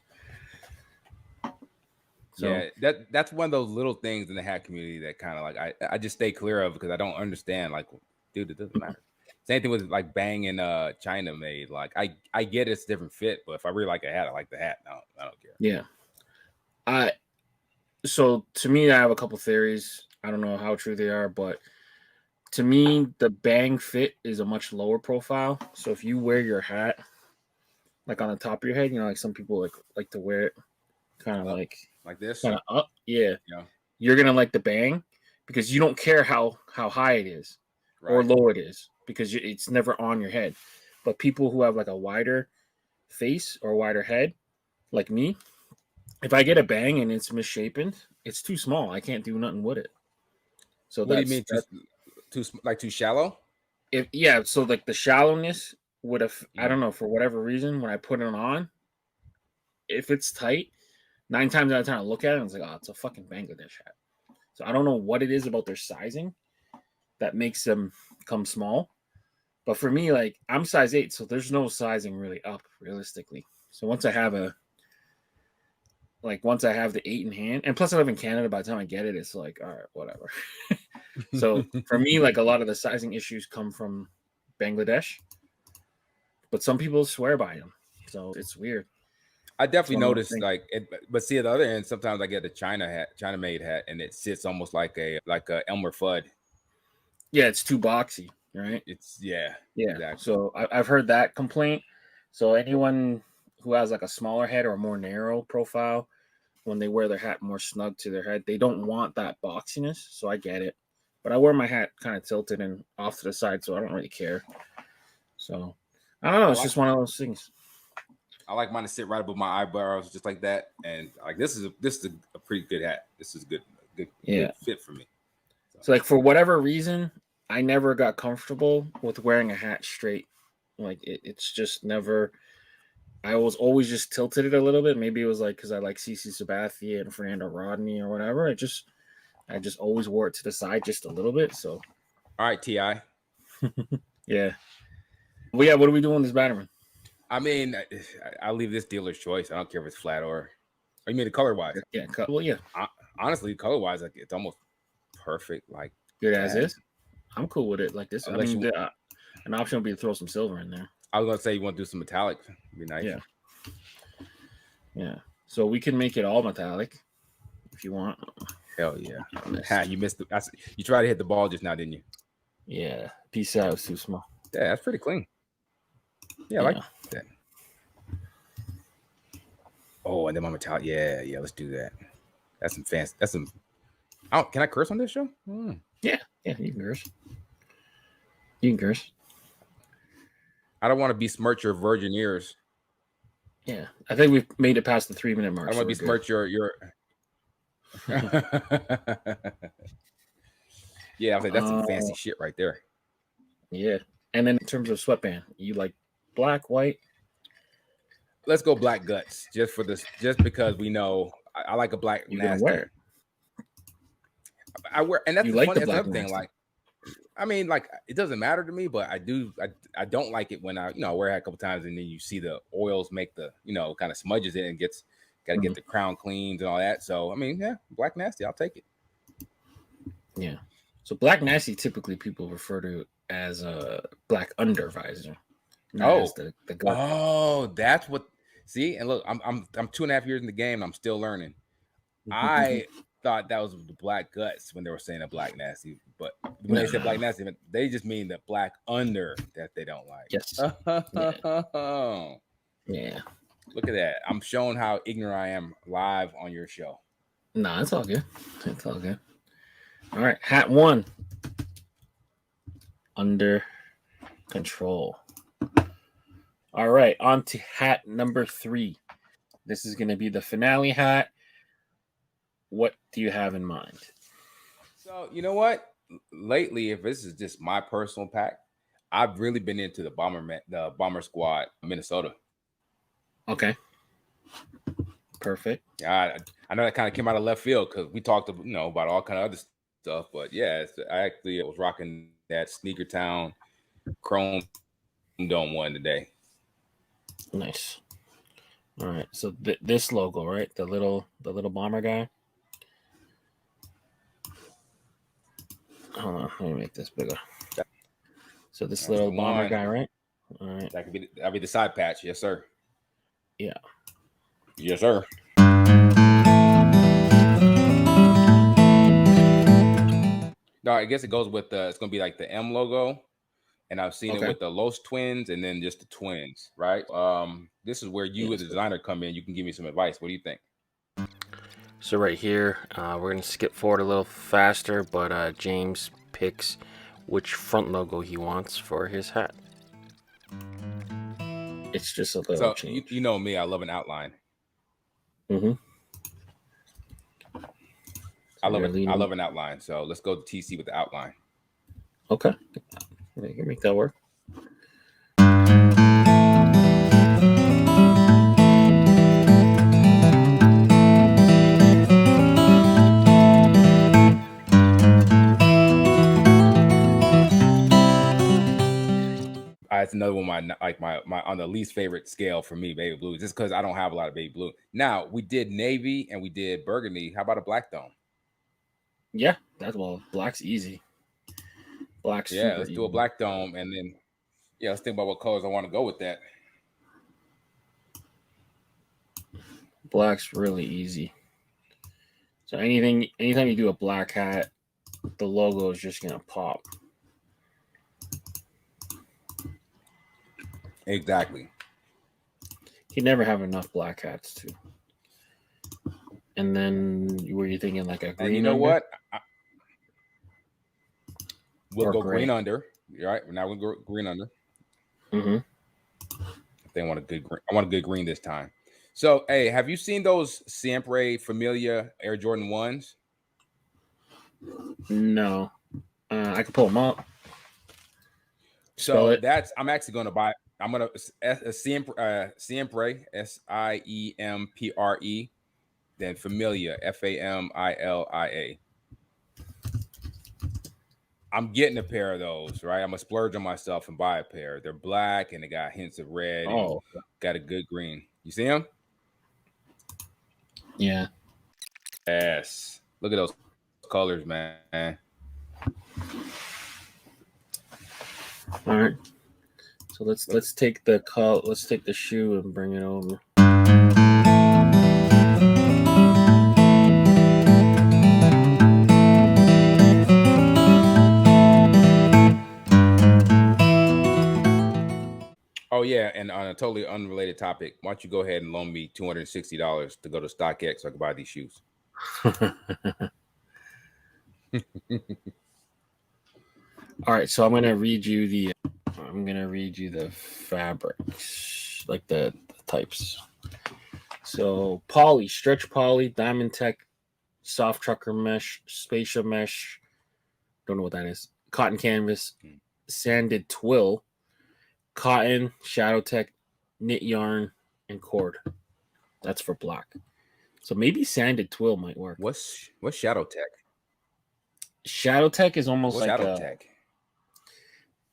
So, yeah, that's one of those little things in the hat community that kind of like I just stay clear of because I don't understand. Like, dude, it doesn't matter. Same thing with like Bang and China Made. Like, I get it's a different fit, but if I really like a hat, I like the hat. I don't care. Yeah. So to me, I have a couple theories. I don't know how true they are, but to me, the Bang fit is a much lower profile. So if you wear your hat like on the top of your head, you know, like some people like to wear it kind of like this, kind of up. Yeah. You're gonna like the Bang because you don't care how high it is or low it is because it's never on your head. But people who have like a wider face or wider head, like me, if I get a Bang and it's misshapen, it's too small. I can't do nothing with it. So what do you mean too shallow? So like the shallowness would have I don't know, for whatever reason, when I put it on, if it's tight, 9 times out of 10 I look at it and it's like, oh, it's a fucking Bangladesh hat. So I don't know what it is about their sizing that makes them come small. But for me, like I'm size 8, so there's no sizing really up realistically. So once I have the 8 in hand, and plus I live in Canada, by the time I get it, it's like, all right, whatever. So for me, like a lot of the sizing issues come from Bangladesh, but some people swear by them. So it's weird. I definitely noticed but see at the other end, sometimes I get a China made hat, and it sits almost like a Elmer Fudd. Yeah, it's too boxy, right? Yeah. Exactly. So I've heard that complaint. So anyone who has like a smaller head or a more narrow profile, when they wear their hat more snug to their head, they don't want that boxiness. So I get it. But I wear my hat kind of tilted and off to the side, so I don't really care. So I don't know. It's just one of those things. I like mine to sit right above my eyebrows, just like that. And like this is a pretty good hat. This is good fit for me. So like for whatever reason, I never got comfortable with wearing a hat straight. Like it's just never. I was always just tilted it a little bit. Maybe it was like because I like CC Sabathia and Fernando Rodney or whatever. I just always wore it to the side just a little bit. So, all right, Ti. Yeah. Well, yeah. What are we doing with this Batterman? I mean, I'll leave this dealer's choice. I don't care if it's flat or you mean the color wise? Yeah. Well, yeah. Honestly, color wise, like it's almost perfect. Like good as is. I'm cool with it like this. Unless an option would be to throw some silver in there. I was gonna say you want to do some metallic. It'd be nice. Yeah. Yeah. So we can make it all metallic if you want. Hell yeah. You missed you tried to hit the ball just now, didn't you? Yeah. Piece out was too small. Yeah, that's pretty clean. Yeah, I like that. Oh, and then my metallic. Yeah, let's do that. That's some fancy. That's some. Can I curse on this show? Yeah, you can curse. You can curse. I don't want to besmirch your virgin ears. Yeah, I think we've made it past the 3-minute mark. I don't want to besmirch your. Yeah, I was like, that's some fancy shit right there. Yeah, and then in terms of sweatband, you like black, white? Let's go black guts, just because we know I like a black. You gonna wear it? I wear, and that's the funny thing. Like, I mean, like it doesn't matter to me, but I do. I don't like it when I wear it a couple times and then you see the oils make the kind of smudges it and got to get the crown cleaned and all that. So I mean, yeah, black nasty, I'll take it. Yeah. So black nasty typically people refer to as a black under visor. The that's what. See, and look, I'm 2.5 years in the game. And I'm still learning. I thought that was the Black Guts when they were saying a Black Nasty, but when they said Black Nasty, they just mean the Black Under that they don't like. Yes. Yeah. Look at that. I'm showing how ignorant I am live on your show. No, it's all good. It's all good. All right, hat 1. Under control. All right, on to hat number 3. This is going to be the finale hat. What do you have in mind? So, you know what? Lately, if this is just my personal pack, I've really been into the Bomber Squad, Minnesota. Okay. Perfect. I know that kind of came out of left field because we talked, about all kind of other stuff, but yeah, I was rocking that Sneaker Town Chrome Dome one today. Nice. All right. So this logo, right? The little bomber guy. Hold on, let me make this bigger. So this little bomber guy, right? All right. That'll be the side patch, yes, sir. Yeah. Yes, sir. No, I guess it goes with it's gonna be like the M logo, and I've seen it with the Los Twins and then just the twins, right? This is where you as a designer come in. You can give me some advice. What do you think? So right here, we're gonna skip forward a little faster, but James picks which front logo he wants for his hat. It's just a little change. You know me, I love an outline. Mm-hmm. I love an outline. So let's go to TC with the outline. Okay. You can make that work. It's another one my on the least favorite scale for me, baby blue, just because I don't have a lot of baby blue. Now we did navy and we did burgundy. How about a black dome? Yeah, black's easy. Black's let's do a black dome, and then let's think about what colors I want to go with that. Black's really easy. So anytime you do a black hat, the logo is just gonna pop. Exactly. You never have enough black hats too. And then were you thinking like a green? And you know what? We'll go green under. Right now we'll go green under. Mm-hmm. If they want a good green, I want a good green this time. So, hey, have you seen those Siempre Familia Air Jordan 1s? No. I can pull them up. So I'm actually going to buy. I'm going to Siempre, Siempre, then Familia, Familia. I'm getting a pair of those, right? I'm going to splurge on myself and buy a pair. They're black and they got hints of red. Oh, and got a good green. You see them? Yeah. Yes. Look at those colors, man. All right. So let's take the shoe and bring it over. Oh yeah, and on a totally unrelated topic, why don't you go ahead and loan me $260 to go to StockX so I can buy these shoes? All right, so I'm gonna read you the fabrics, like the types. So poly, stretch poly, diamond tech, soft trucker mesh, spatial mesh. Don't know what that is. Cotton canvas, sanded twill, cotton, shadow tech, knit yarn, and cord. That's for black. So maybe sanded twill might work. What's shadow tech? Shadow tech is almost like shadow tech.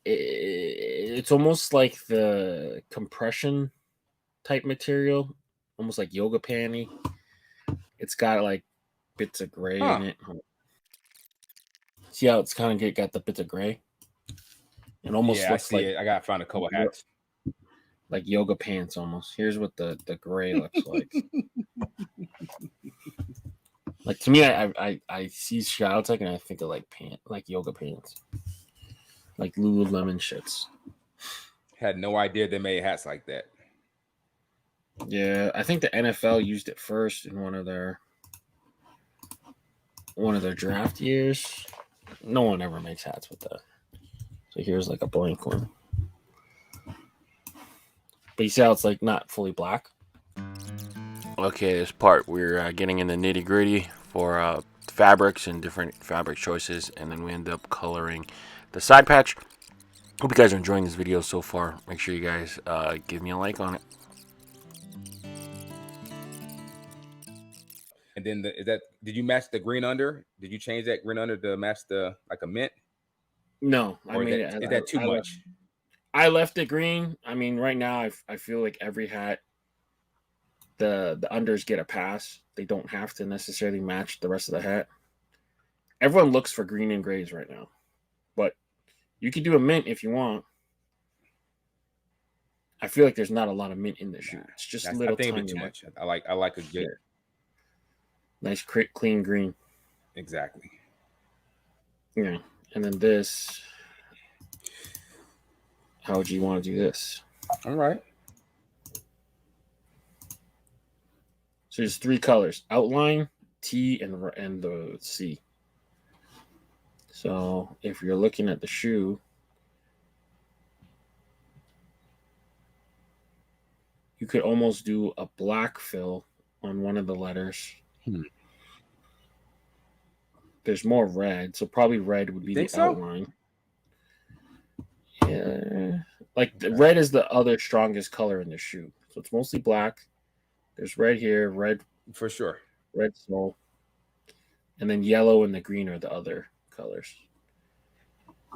It's almost like the compression type material, almost like yoga panty. It's got like bits of gray in it. See how it's kind of got the bits of gray? It almost looks like it. I gotta find a couple hats. Like yoga pants almost. Here's what the gray looks like. Like to me, I see Shoutek and I think of like like yoga pants, like Lululemon shits. Had no idea they made hats like that. Yeah, I think the NFL used it first in one of their draft years. No one ever makes hats with that. So here's like a blank one. But you see how it's like not fully black? Okay, this part we're getting in the nitty gritty for fabrics and different fabric choices, and then we end up coloring the side patch. Hope you guys are enjoying this video so far. Make sure you guys give me a like on it. And then did you match the green under? Did you change that green under to match the like a mint? No, I Or made is that too much? I left it green. I mean, right now I feel like every hat the unders get a pass. They don't have to necessarily match the rest of the hat. Everyone looks for green and grays right now, but you can do a mint if you want. I feel like there's not a lot of mint in this shoe. It's just little. I think it'd be too much. I like a good, nice, clean green. Exactly. Yeah, and then this. How would you want to do this? All right. So there's 3 colors: outline, T, and the C. So if you're looking at the shoe, you could almost do a black fill on one of the letters. There's more red, so probably red would be the outline. Yeah, like the red is the other strongest color in the shoe, so it's mostly black. There's red here, red for sure, red sole, and then yellow and the green are the other colors.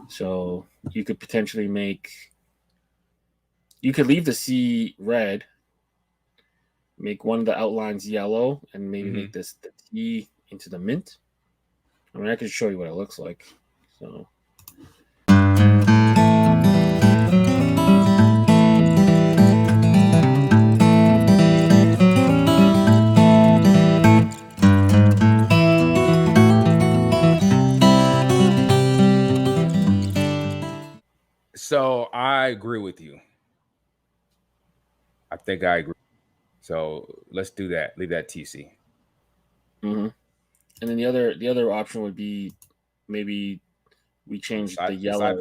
So you could potentially you could leave the C red, make one of the outlines yellow, and maybe make the T into the mint. I mean, I could show you what it looks like. So. So I agree with you. I think I agree. So let's do that. Leave that TC. Mm-hmm. And then the other option would be maybe we change the yellow.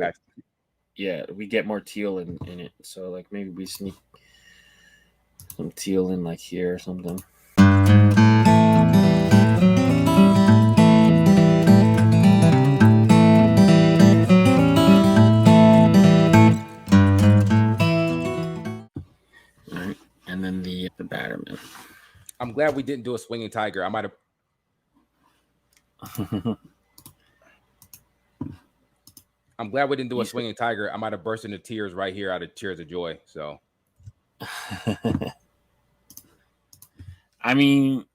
Yeah, we get more teal in it. So like maybe we sneak some teal in like here or something. All right, and then the Batterman. I'm glad we didn't do a swinging tiger. I might have. I'm glad we didn't do a swinging tiger. I might have burst into tears right here out of tears of joy. So, I mean,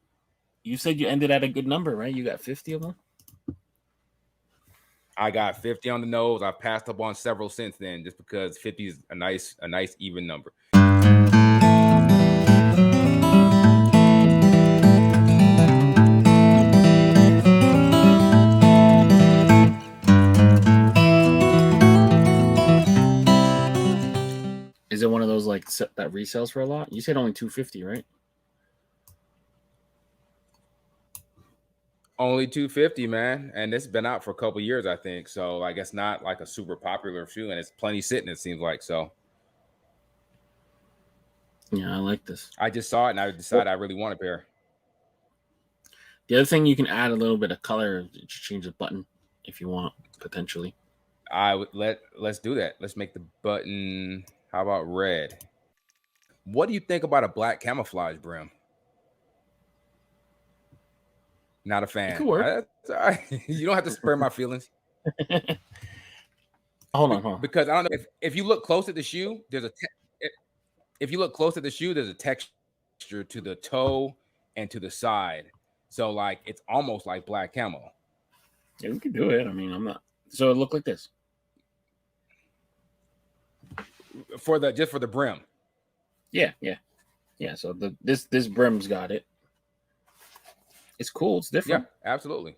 you said you ended at a good number, right? You got 50 of them. I got 50 on the nose. I've passed up on several since then, just because 50 is a nice even number. Is it one of those like that resells for a lot? You said only 250, right? Only 250, man, and it's been out for a couple years, I think. So like it's not like a super popular shoe, and it's plenty sitting. It seems like so. Yeah, I like this. I just saw it and I decided I really want a pair. The other thing, you can add a little bit of color. Just change the button if you want, potentially. I would let's do that. Let's make the button. How about red? What do you think about a black camouflage brim? Not a fan. It could work. You don't have to spare my feelings. Hold on. Because I don't know if you look close at the shoe, there's a texture to the toe and to the side. So like it's almost like black camo. Yeah, we could do it. I mean, I'm not. So it looked like this. For the brim. Yeah. So this brim's got it. It's cool. It's Yeah, different. absolutely.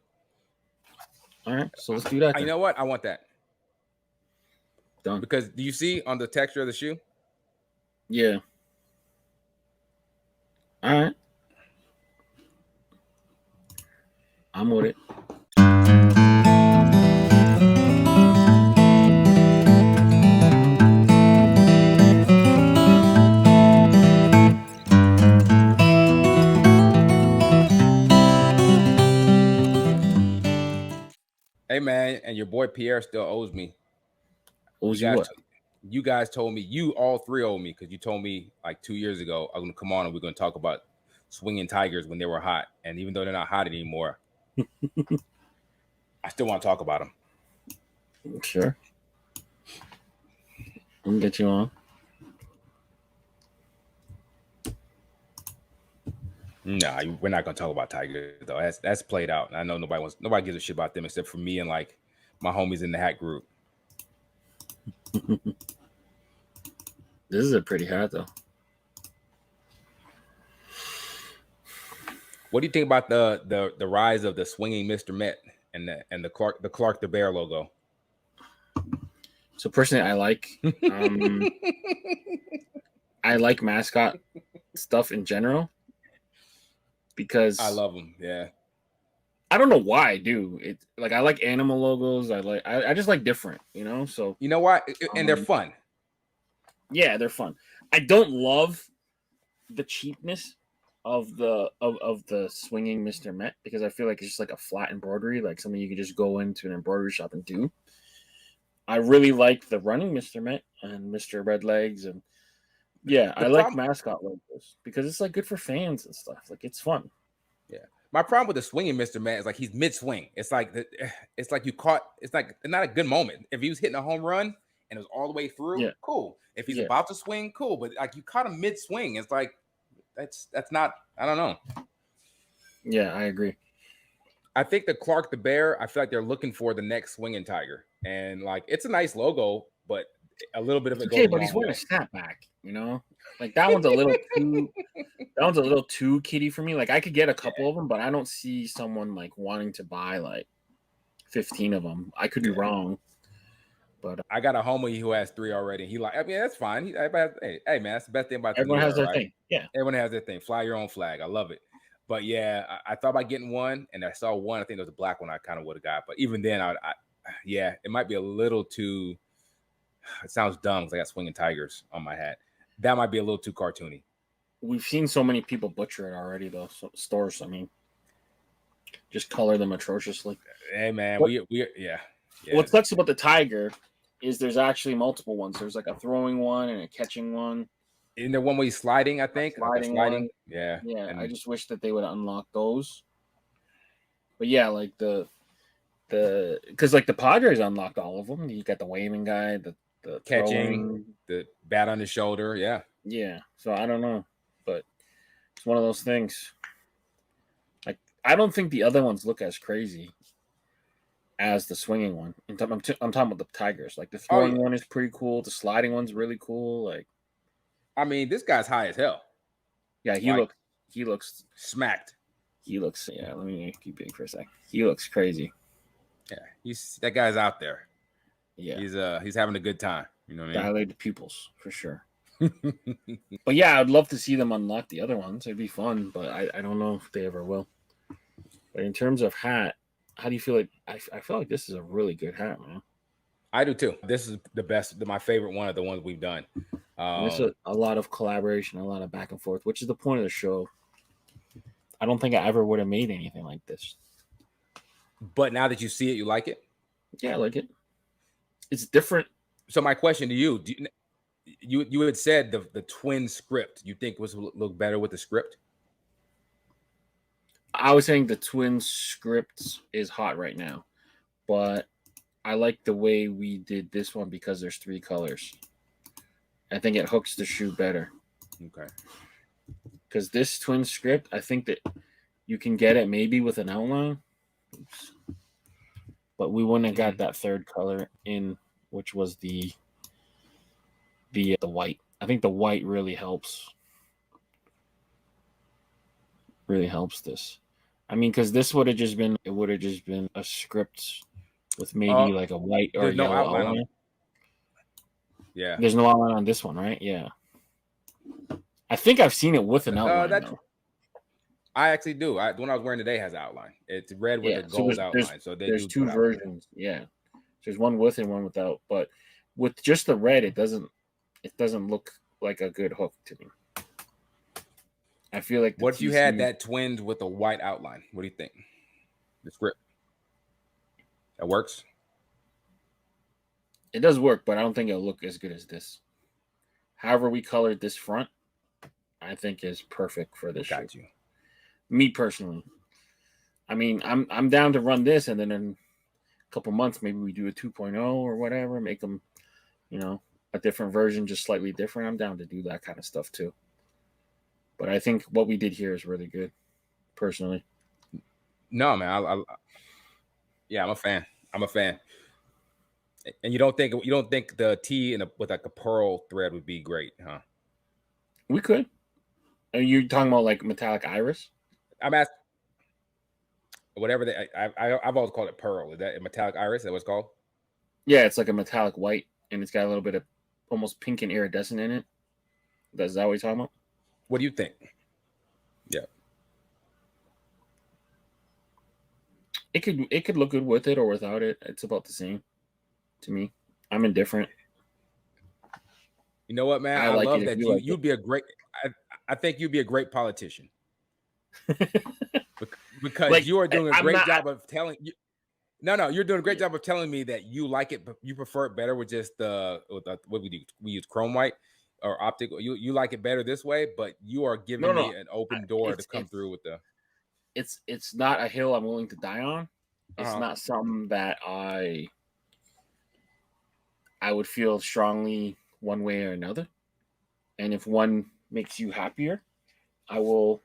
All right, so let's do that You then. know what? I want that. Done. Because do you see on the texture of the shoe? Yeah. All right. I'm with it. Hey man, and your boy Pierre still owes me. Owes you what? You guys told me, you all three owe me, because you told me like 2 years ago I'm gonna come on and we're gonna talk about swinging tigers when they were hot, and even though they're not hot anymore, I still want to talk about them. Sure. We can get you on. Nah, we're not gonna talk about tigers though. That's played out. I know nobody gives a shit about them except for me and like my homies in the hat group. This is a pretty hat though. What do you think about the rise of the swinging Mr. Met and the Clark the Bear logo? So personally, I like I like mascot stuff in general because I love them. Yeah, I don't know why I do it. Like I like animal logos. I just like different, you know. So you know what? And they're fun. Yeah, they're fun. I don't love the cheapness of the swinging Mr. Met because I feel like it's just like a flat embroidery, like something you can just go into an embroidery shop and do. I really like the running Mr. Met and Mr. Red Legs, and yeah, I like mascot logos because it's like good for fans and stuff. Like it's fun. Yeah. My problem with the swinging Mr. Met is like he's mid swing. It's like you caught. It's like not a good moment. If he was hitting a home run and it was all the way through, Yeah. cool. If he's about to swing, cool. But like you caught him mid swing, it's like that's not. I don't know. Yeah, I agree. I think the Clark the Bear, I feel like they're looking for the next swinging tiger, and like it's a nice logo, but a little bit of it okay, goes. but he's wearing a snapback, you know. Like that one's a little too. That one's a little too kiddie for me. Like I could get a couple of them, but I don't see someone like wanting to buy like 15 of them. I could be wrong, but I got a homie who has 3 already. He like, I mean, that's fine. Hey man, that's the best thing about everyone the has their right? thing. Yeah, Everyone has their thing. Fly your own flag. I love it. But yeah, I thought about getting one, and I saw one. I think it was a black one. I kind of would have got, but even then, yeah, it might be a little too. It sounds dumb because I got swinging tigers on my hat. That might be a little too cartoony. We've seen so many people butcher it already, though. So stores, I mean, just color them atrociously. Hey man, yeah. What sucks about the tiger is there's actually multiple ones. There's like a throwing one and a catching one. Isn't there one way sliding? I think sliding one. Yeah. I just wish that they would unlock those. But yeah, like because like the Padres unlocked all of them. You got the waving guy, the catching, the bat on the shoulder. Yeah. Yeah. So I don't know, but it's one of those things. Like I don't think the other ones look as crazy as the swinging one. I'm talking about the tigers. Like the throwing one is pretty cool. The sliding one's really cool. Like, I mean, this guy's high as hell. Yeah, he looks smacked. He looks. Yeah, let me keep it for a sec. He looks crazy. Yeah, that guy's out there. Yeah, he's having a good time. You know what I mean? Dilated pupils for sure. But yeah, I'd love to see them unlock the other ones. It'd be fun, but I don't know if they ever will. But in terms of hat, how do you feel like? I feel like this is a really good hat, man. I do too. This is the best, my favorite one of the ones we've done. There's a lot of collaboration, a lot of back and forth, which is the point of the show. I don't think I ever would have made anything like this. But now that you see it, you like it? Yeah, I like it. It's different. So my question to you, you had said the twin script, you think was look better with the script? I was saying the twin script is hot right now, but I like the way we did this one because there's 3 colors. I think it hooks the shoe better. Okay. Because this twin script, I think that you can get it maybe with an outline. Oops. But we wouldn't have got that 3rd color in, which was the white. I think the white really helps. Really helps this. I mean, because this would have just been a script with maybe like a white or There's no yellow outline outline. on. Yeah. There's no outline on this one, right? Yeah. I think I've seen it with an outline though. I actually do. When I was wearing today has an outline. It's red with a gold outline. So there's two versions. Yeah. There's one with and one without. But with just the red, it doesn't look like a good hook to me. I feel like what if you had that twinned with a white outline? What do you think? The script. That works? It does work, but I don't think it'll look as good as this. However, we colored this front, I think is perfect for this Got shoe. you. Me personally. I mean, I'm down to run this, and then in a couple months, maybe we do a 2.0 or whatever, make them, a different version, just slightly different. I'm down to do that kind of stuff too. But I think what we did here is really good, personally. No, man. Yeah, I'm a fan. I'm a fan. And you don't think the T with like a pearl thread would be great, huh? We could. Are you talking about like metallic iris? I'm asking. Whatever I've always called it pearl. Is that a metallic iris? Is that what it's called? Yeah, it's like a metallic white, and it's got a little bit of almost pink and iridescent in it. Is that what you're talking about? What do you think? Yeah. It could look good with it or without it. It's about the same to me. I'm indifferent. You know what, man? I love that you'd be a great. I think you'd be a great politician because like, you are doing a great job of telling you. No, you're doing a great job of telling me that you like it, but you prefer it better with just what we do. We use chrome white or optical. You like it better this way, but you are giving me an open door to come through with the. It's not a hill I'm willing to die on. It's not something that I would feel strongly one way or another. And if one makes you happier, I will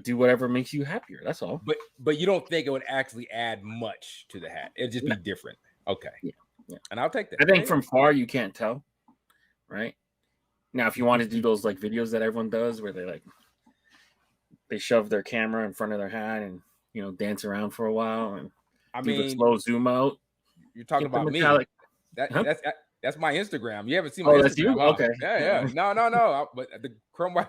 do whatever makes you happier. That's all. But you don't think it would actually add much to the hat? It'd just be different. Okay. Yeah. And I'll take that. I think from far you can't tell, right? Now, if you want to do those like videos that everyone does where they shove their camera in front of their hat and dance around for a while and do the slow zoom out. You're talking about metallic. Me. That's my Instagram. You haven't seen my Instagram. That's you? Okay. Yeah. No. But the chrome white.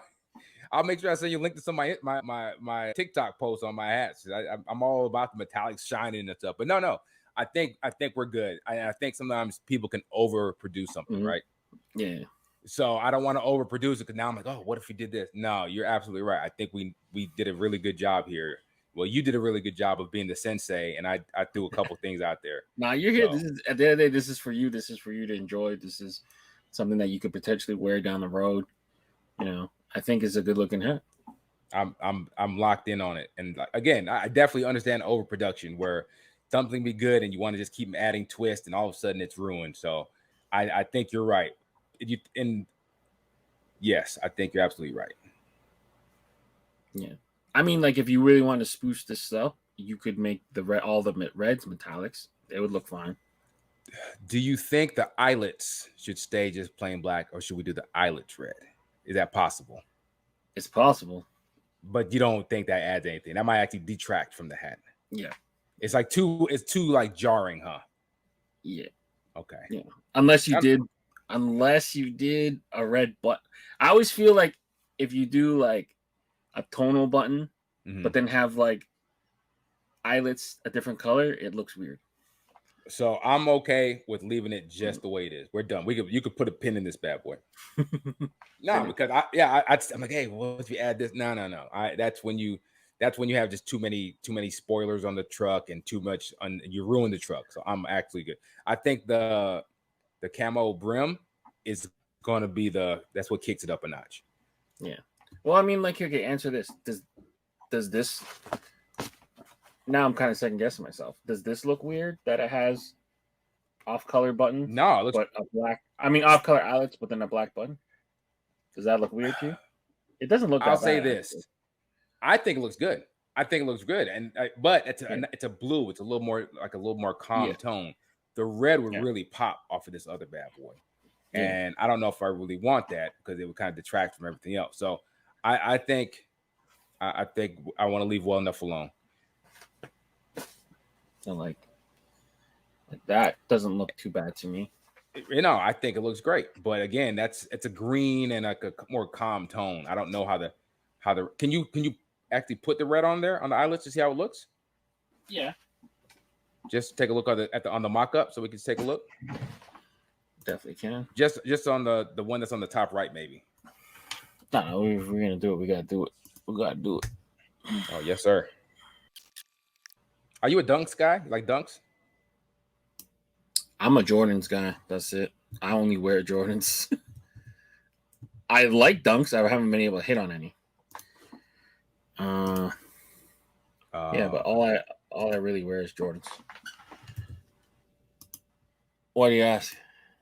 I'll make sure I send you a link to some of my TikTok posts on my hats. I'm all about the metallics shining and stuff. But no. I think we're good. I think sometimes people can overproduce something, right? Yeah. So I don't want to overproduce it because now I'm like, oh, what if we did this? No, you're absolutely right. I think we did a really good job here. Well, you did a really good job of being the sensei, and I threw a couple things out there. Now you're here. So, this is at the end of the day. This is for you. This is for you to enjoy. This is something that you could potentially wear down the road. I think it's a good looking hat. I'm locked in on it. And again, I definitely understand overproduction where something be good and you want to just keep adding twists and all of a sudden it's ruined. So I think you're right. Yes, I think you're absolutely right. Yeah. I mean, like if you really want to spruce this up, you could make all the reds metallics. They would look fine. Do you think the eyelets should stay just plain black or should we do the eyelets red? Is that possible? It's possible. But you don't think that adds anything? That might actually detract from the hat. Yeah. It's too like jarring, huh? Yeah. Okay. Yeah. Unless you did a red button. I always feel like if you do like a tonal button, but then have like eyelets a different color, it looks weird. So I'm okay with leaving it just the way it is. We're done. You could put a pin in this bad boy. No, because I'm like, hey, what if you add this? No. That's when you have just too many spoilers on the truck and too much you ruin the truck. So I'm actually good. I think the camo brim is gonna be that's what kicks it up a notch. Yeah. Well, I mean, like, okay, answer this. Does this? Now I'm kind of second guessing myself. Does this look weird that it has off-color buttons? No, it looks but a black. I mean, off-color eyelets, but then a black button. Does that look weird to you? It doesn't look. I'll say this. I think it looks good. And but it's a blue. It's a little more calm tone. The red would really pop off of this other bad boy, and I don't know if I really want that because it would kind of detract from everything else. So I think I think I want to leave well enough alone. So like that doesn't look too bad to me. I think it looks great, but again, it's a green and like a more calm tone. I don't know how the can you actually put the red on there on the eyelets to see how it looks? Yeah, just take a look on the mock-up so we can take a look. Definitely can. Just on the one that's on the top right, maybe. No, if we're gonna do it, we gotta do it. We gotta do it. Oh yes, sir. Are you a Dunks guy? You like Dunks? I'm a Jordans guy. That's it. I only wear Jordans. I like Dunks. I haven't been able to hit on any. Yeah, but all I really wear is Jordans. Why do you ask?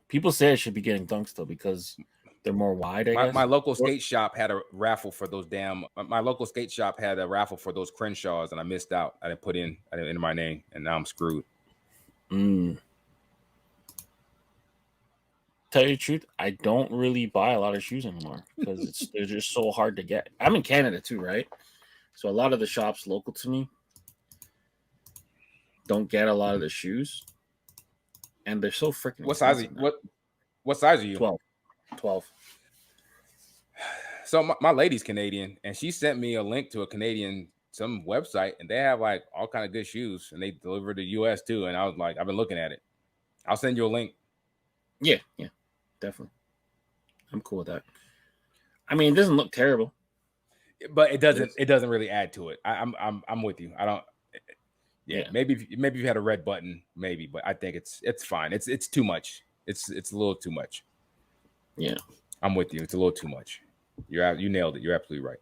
People say I should be getting Dunks though because they're more wide. I guess my local skate shop had a raffle for those My local skate shop had a raffle for those Crenshaws, and I missed out. I didn't enter my name, and now I'm screwed. Tell you the truth, I don't really buy a lot of shoes anymore because they're just so hard to get. I'm in Canada too, right? So a lot of the shops local to me don't get a lot of the shoes, and they're so freaking. What size? What size are you? 12. So my lady's Canadian, and she sent me a link to a Canadian some website, and they have like all kind of good shoes, and they deliver to US too. And I was like, I've been looking at it. I'll send you a link. Yeah, definitely. I'm cool with that. I mean, it doesn't look terrible, but it doesn't really add to it. I'm with you. I don't. Yeah. Maybe if you had a red button, maybe, but I think it's fine. It's too much. It's a little too much. Yeah, I'm with you. It's a little too much. You nailed it. You're absolutely right.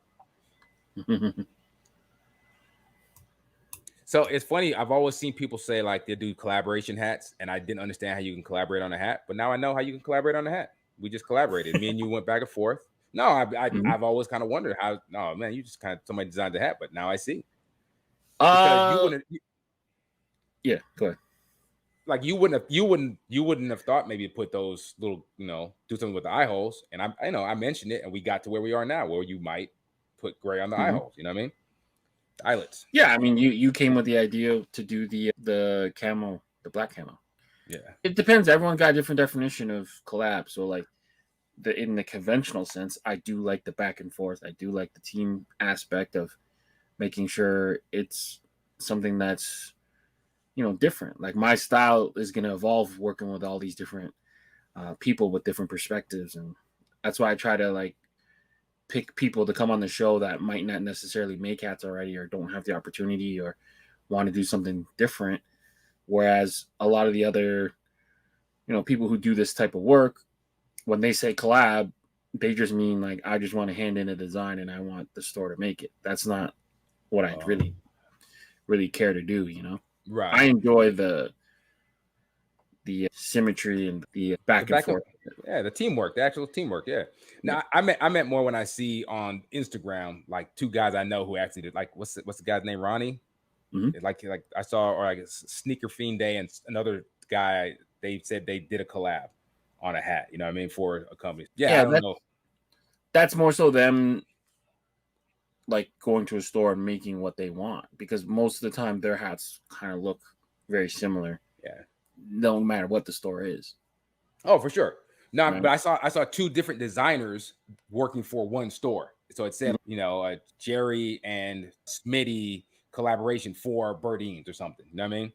So it's funny. I've always seen people say like they do collaboration hats, and I didn't understand how you can collaborate on a hat. But now I know how you can collaborate on a hat. We just collaborated. Me and you went back and forth. No, I've always kind of wondered how. No, man, you just kind of somebody designed the hat, but now I see. Because you wouldn't. Yeah, go ahead. Like you wouldn't have thought maybe to put those little, do something with the eye holes. And I mentioned it, and we got to where we are now, where you might put gray on the eye holes. You know what I mean? The eyelets. Yeah, I mean, you came with the idea to do the camo, the black camo. Yeah, it depends. Everyone got a different definition of collab. So like in the conventional sense, I do like the back and forth. I do like the team aspect of making sure it's something that's different. Like my style is going to evolve working with all these different people with different perspectives, and that's why I try to like pick people to come on the show that might not necessarily make hats already or don't have the opportunity or want to do something different. Whereas a lot of the other, people who do this type of work, when they say collab, they just mean like, I just want to hand in a design and I want the store to make it. That's not what I really care to do, Right. I enjoy the symmetry and the back and forth. The teamwork, the actual teamwork. Yeah. Now I meant more when I see on Instagram like two guys I know who actually did, like what's the guy's name, Ronnie? Mm-hmm. Like I saw, or I guess Sneaker Fiend Day and another guy, they said they did a collab on a hat. You know what I mean, for a company. Yeah, I don't know. That's more so them like going to a store and making what they want, because most of the time their hats kind of look very similar. Yeah. No matter what the store is. Oh, for sure. No, right. But I saw two different designers working for one store. So it said, Jerry and Smitty collaboration for Birdines or something. You know what I mean?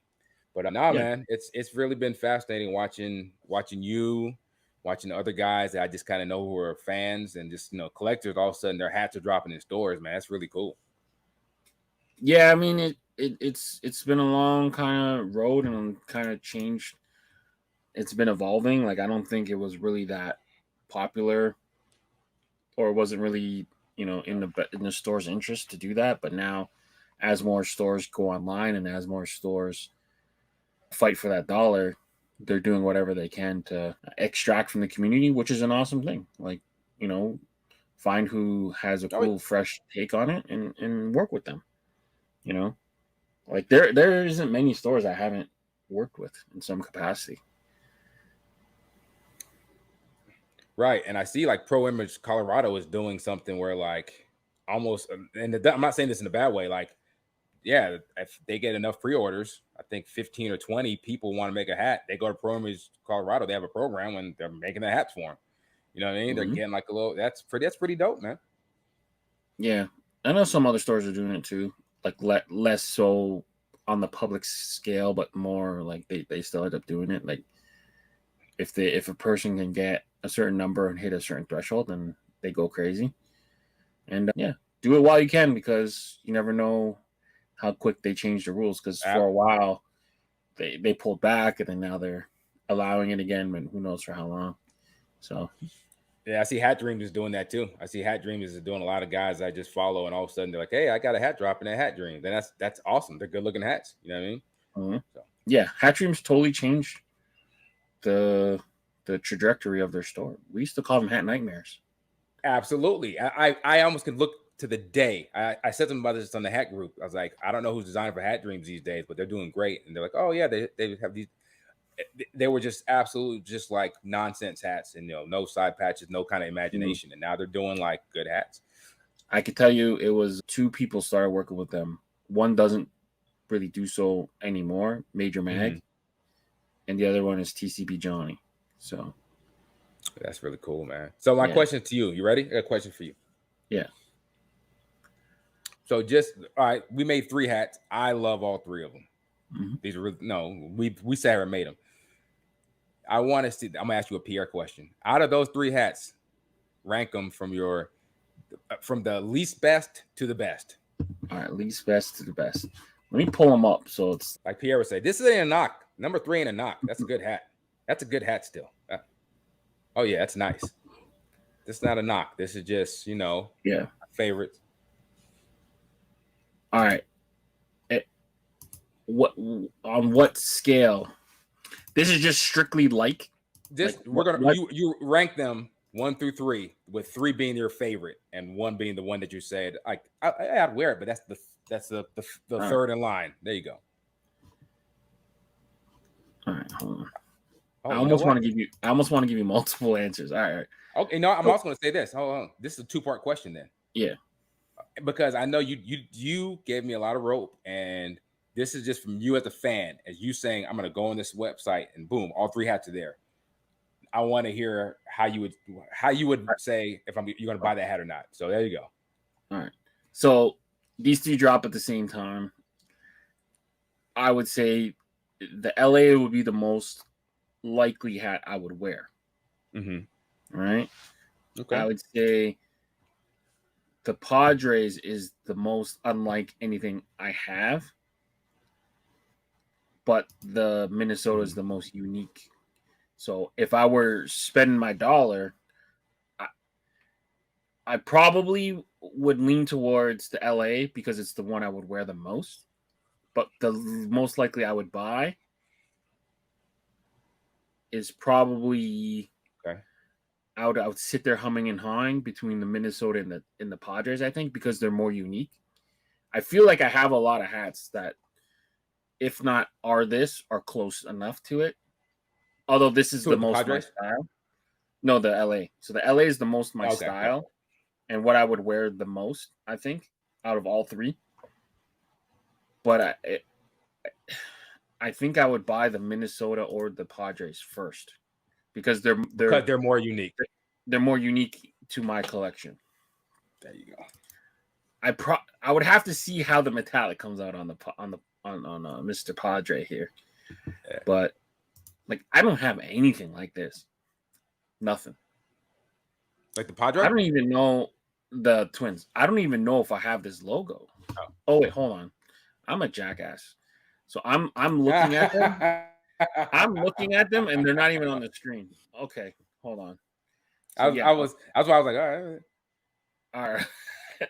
But man, it's really been fascinating watching you, watching the other guys that I just kind of know who are fans and just collectors. All of a sudden, their hats are dropping in stores. Man, that's really cool. Yeah, I mean it's been a long kind of road and kind of changed. It's been evolving. Like I don't think it was really that popular, or wasn't really in the store's interest to do that. But now, as more stores go online and as more stores fight for that dollar, they're doing whatever they can to extract from the community, which is an awesome thing. Like find who has a cool, fresh take on it and work with them. Like there isn't many stores I haven't worked with in some capacity. Right. And I see like Pro Image Colorado is doing something where like almost, and I'm not saying this in a bad way. Like, yeah, if they get enough pre-orders, I think 15 or 20 people want to make a hat. They go to Promise Colorado. They have a program when they're making the hats for them. You know what I mean? They're getting like a little. That's pretty dope, man. Yeah, I know some other stores are doing it too, like less so on the public scale, but more like they still end up doing it. Like if a person can get a certain number and hit a certain threshold, then they go crazy. And yeah, do it while you can, because you never know how quick they change the rules. Because for a while they pulled back, and then now they're allowing it again, but who knows for how long. So yeah, I see Hat Dreams is doing that too. I see Hat Dreams is doing a lot of guys I just follow, and all of a sudden they're like, "Hey, I got a hat drop in that Hat Dreams," and that's awesome. They're good looking hats. You know what I mean? So. Yeah, Hat Dreams totally changed the trajectory of their store. We used to call them Hat Nightmares. Absolutely. I almost could look to the day. I said something about this on the hat group. I was like, I don't know who's designing for Hat Dreams these days, but they're doing great. And they're like, oh yeah, they have these. They were just absolutely just like nonsense hats, and no side patches, no kind of imagination. And now they're doing like good hats. I could tell you, it was 2 people started working with them. One doesn't really do so anymore, Major Mag, and the other one is TCB Johnny. So that's really cool, man. So my question to you, you ready? I got a question for you. Yeah. So all right, we made 3 hats. I love all 3 of them. These are we sat here and made them. I want to see. I'm gonna ask you a PR question. Out of those 3 hats, rank them from the least best to the best. All right, least best to the best. Let me pull them up. So it's like Pierre would say, this isn't a knock. Number 3 ain't a knock. That's a good hat. That's a good hat still. Oh yeah, that's nice. This is not a knock. This is just favorites. All right. On what scale? This is just strictly like. We're gonna you rank them 1 through 3, with 3 being your favorite and 1 being the one that you said I'd wear it, but that's the third in line. There you go. All right, hold on. I almost want to give you multiple answers. All right. Okay, no, I'm also going to say this. Hold on. This is a 2-part question then. Yeah. Because I know you gave me a lot of rope, and this is just from you as a fan, as you saying, I'm going to go on this website and boom, all 3 hats are there. I want to hear how you would say if you're going to buy that hat or not. So there you go. All right. So these 3 drop at the same time. I would say the LA would be the most likely hat I would wear. Right? Okay. I would say the Padres is the most unlike anything I have, but the Minnesota is the most unique. So if I were spending my dollar, I probably would lean towards the LA because it's the one I would wear the most. But the most likely I would buy is probably I would sit there humming and hawing between the Minnesota and the Padres, I think, because they're more unique. I feel like I have a lot of hats that, if not are close enough to it. Although this is the most my style. No, the LA. So the LA is the most my style and what I would wear the most, I think, out of all 3. But I think I would buy the Minnesota or the Padres first because they're more unique. They're more unique to my collection. There you go. I would have to see how the metallic comes out on Mr. Padre here, but I don't have anything like this. Nothing. Like the Padre? I don't even know the Twins. I don't even know if I have this logo. Oh wait, hold on. I'm a jackass. So I'm looking at them. I'm looking at them, and they're not even on the screen. Okay, hold on. So, that's why I was like, all right.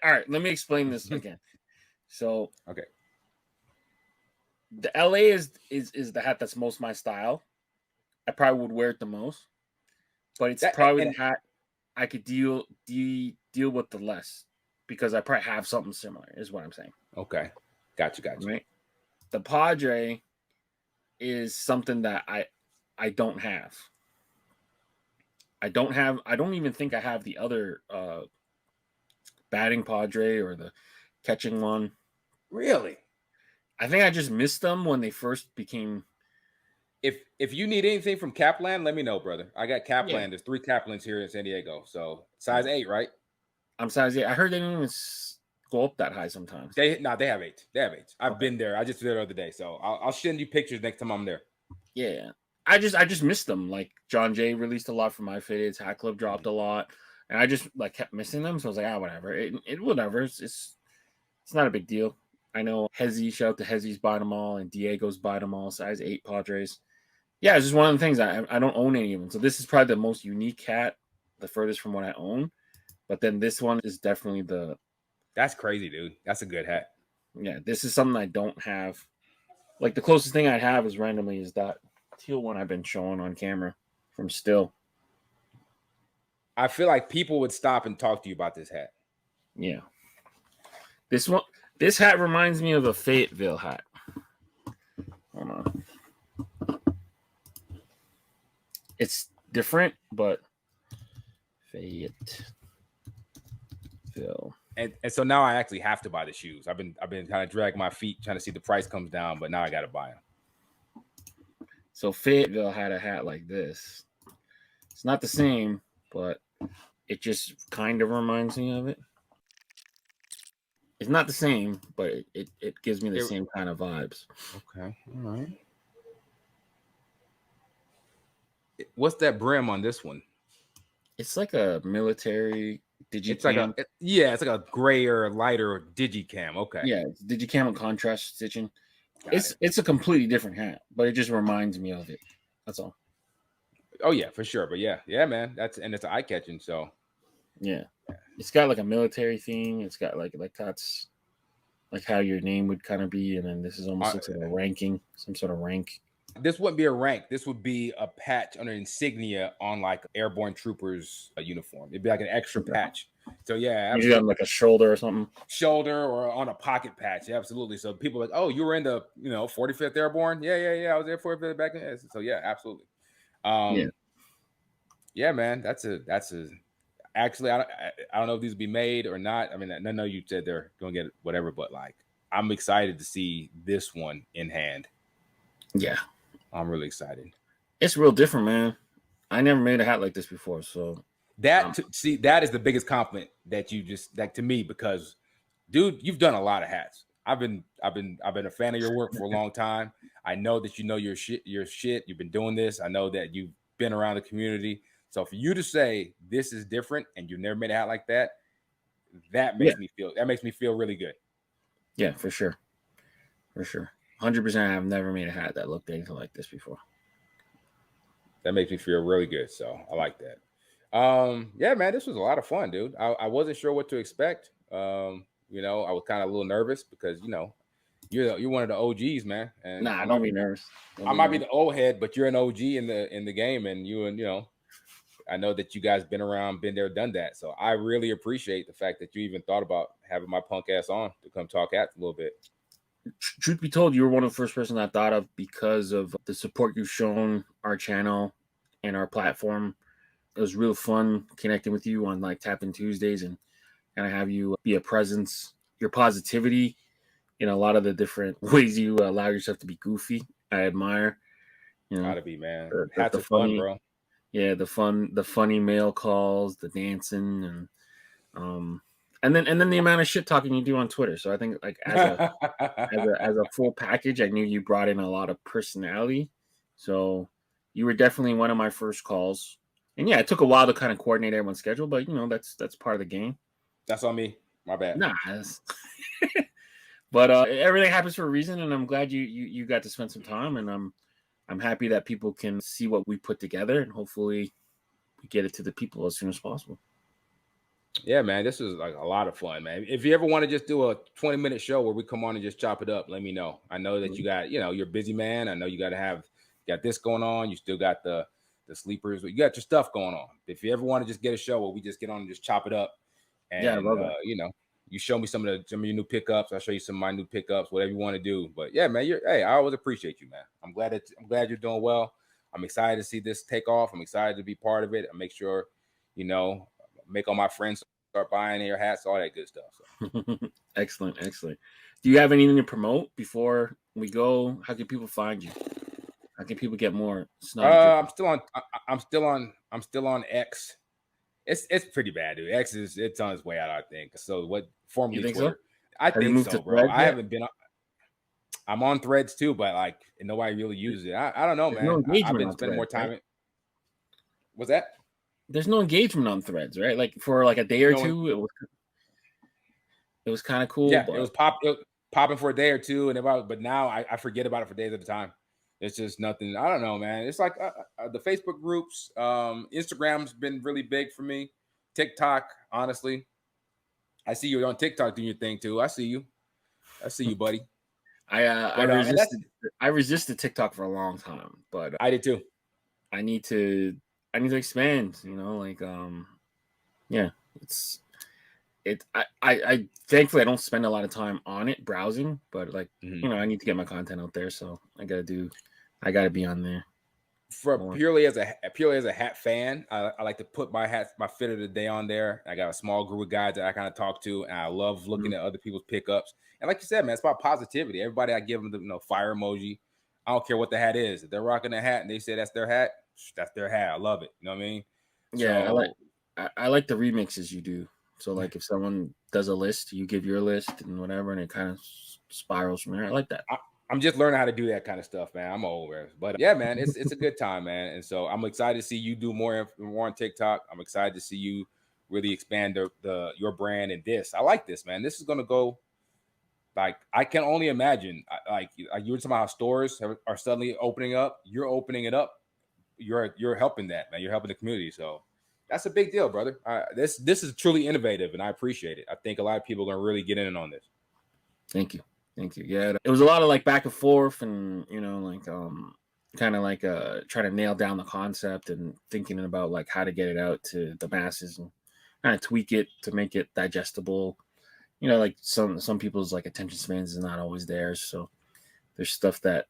All right. Let me explain this again. So the LA is the hat that's most my style. I probably would wear it the most, but it's probably the hat I could deal with the less because I probably have something similar. Is what I'm saying. Okay, got you. Right. The Padre is something that I don't have. I don't even think I have the other batting Padre or the catching one. Really? I think I just missed them when they first became. If you need anything from Kaplan, let me know, brother. I got Kaplan. Yeah. There's 3 Kaplans here in San Diego. So size 8, right? I'm size 8. I heard they don't even go up that high sometimes. They have 8. They have 8. I've Okay. been there. I just was there the other day. So I'll send you pictures next time I'm there. Yeah. I just missed them. Like John Jay released a lot from my fades. Hat Club dropped a lot. And I just like kept missing them. So I was like, whatever. Whatever. It's not a big deal. I know Hezzy, shout out to Hezzy's buying them all, and Diego's buying them all, size 8 Padres. Yeah, it's just one of the things. I don't own any of them. So this is probably the most unique hat, the furthest from what I own. But then this one is definitely That's crazy, dude. That's a good hat. Yeah, this is something I don't have. Like the closest thing I'd have is randomly is that teal one I've been showing on camera from Still. I feel like people would stop and talk to you about this hat. Yeah. This hat reminds me of a Fayetteville hat. Hold on. It's different, but Fayetteville. And so now I actually have to buy the shoes. I've been kind of dragging my feet trying to see the price comes down, but now I got to buy them. So Fayetteville had a hat like this. It's not the same, but it just kind of reminds me of it. It's not the same, but it gives me the same kind of vibes. Okay, all right. What's that brim on this one? It's like a military digicam. It's like it's like a grayer, lighter digicam. Okay. Yeah, it's digicam and contrast stitching. It's a completely different hat, but it just reminds me of it. That's all. Oh yeah, for sure. But yeah, man. It's eye catching. So yeah, it's got like a military thing. It's got like that's like how your name would kind of be, and then this is almost like a ranking, some sort of rank. This wouldn't be a rank. This would be a patch under insignia on like airborne troopers uniform. It'd be like an extra patch. So yeah, you got like a shoulder or something. Shoulder or on a pocket patch. Yeah, absolutely. So people are like, oh, you were in the 45th Airborne. Yeah. I was there 45th back then. So yeah, absolutely. Yeah, man. That's a. Actually, I don't know if these will be made or not. I mean, I know you said they're gonna get whatever, but like, I'm excited to see this one in hand. Yeah. I'm really excited. It's real different, man. I never made a hat like this before, so that is the biggest compliment that you just to me, because dude, you've done a lot of hats. I've been a fan of your work for a long time. I know that you know your shit. You've been doing this. I know that you've been around the community. So for you to say this is different and you've never made a hat like that, that makes me feel really good. Yeah, for sure. 100%. I've never made a hat that looked anything like this before. That makes me feel really good. So I like that. Yeah, man, this was a lot of fun, dude. I wasn't sure what to expect. I was kind of a little nervous because you're one of the OGs, man. And don't be nervous. I might be the old head, but you're an OG in the game, and I know that you guys been around, been there, done that. So I really appreciate the fact that you even thought about having my punk ass on to come talk hats a little bit. Truth be told, you were one of the first person I thought of because of the support you've shown our channel and our platform. It was real fun connecting with you on like Tap In Tuesdays and have you be a presence, your positivity in a lot of the different ways you allow yourself to be goofy. I admire. Gotta be, man. Hats are fun, bro. Yeah, the funny mail calls, the dancing, and then the amount of shit talking you do on Twitter. So I think like as a full package, I knew you brought in a lot of personality. So you were definitely one of my first calls. And yeah, it took a while to kind of coordinate everyone's schedule, but that's part of the game. That's on me. My bad. Nah. But everything happens for a reason, and I'm glad you got to spend some time, and I'm happy that people can see what we put together, and hopefully we get it to the people as soon as possible. Yeah, man, this is like a lot of fun, man. If you ever want to just do a 20-minute show where we come on and just chop it up, let me know. I know that you got, you're a busy man. I know you got this going on. You still got the sleepers, but you got your stuff going on. If you ever want to just get a show where we just get on and just chop it up, and I love that. You show me some of your new pickups. I'll show you some of my new pickups, whatever you want to do. But yeah, man, I always appreciate you, man. I'm glad you're doing well. I'm excited to see this take off. I'm excited to be part of it. I make sure, make all my friends start buying your hats, all that good stuff. So. Excellent. Do you have anything to promote before we go? How can people find you? How can people get more Snottie Drippen? I'm still on X. It's pretty bad, dude. It's on its way out, I think. So what formerly You think Twitter? so? I Have you think moved so, to bro. Threads I yet? haven't been. I'm on Threads too, but like nobody really uses it. I don't know, There's man. no engagement I've been on spending more Threads, time. right? What's that? There's no engagement on Threads, right? Like for like a day or No, two, it was kind of cool, yeah, it but was popping for a day or two, but now I forget about it for days at a time. It's just nothing. I don't know, man. It's like the Facebook groups. Instagram's been really big for me. TikTok, honestly. I see you on TikTok doing your thing too. I see you, buddy. I resisted TikTok for a long time, but I did too. I need to expand. Yeah, I thankfully I don't spend a lot of time on it browsing, but like I need to get my content out there, so I gotta be on there. Purely as a hat fan, I like to put my fit of the day on there. I got a small group of guys that I kind of talk to, and I love looking at other people's pickups. And like you said, man, it's about positivity. Everybody, I give them the fire emoji. I don't care what the hat is. If they're rocking a hat and they say that's their hat, that's their hat. I love it. You know what I mean? Yeah, I like the remixes you do. So like if someone does a list, you give your list and whatever, and it kind of spirals from there. I like that. I'm just learning how to do that kind of stuff, man. I'm over, but yeah, man, it's a good time, man. And so I'm excited to see you do more on TikTok. I'm excited to see you really expand your brand and this. I like this, man. This is gonna go like I can only imagine. Like you were talking about how stores are suddenly opening up. You're opening it up. You're helping that, man. You're helping the community. So that's a big deal, brother. This is truly innovative, and I appreciate it. I think a lot of people are gonna really get in on this. Thank you. Yeah, it was a lot of like back and forth, and kind of like trying to nail down the concept and thinking about like how to get it out to the masses and kind of tweak it to make it digestible. Like some people's like attention spans is not always there, so there's stuff that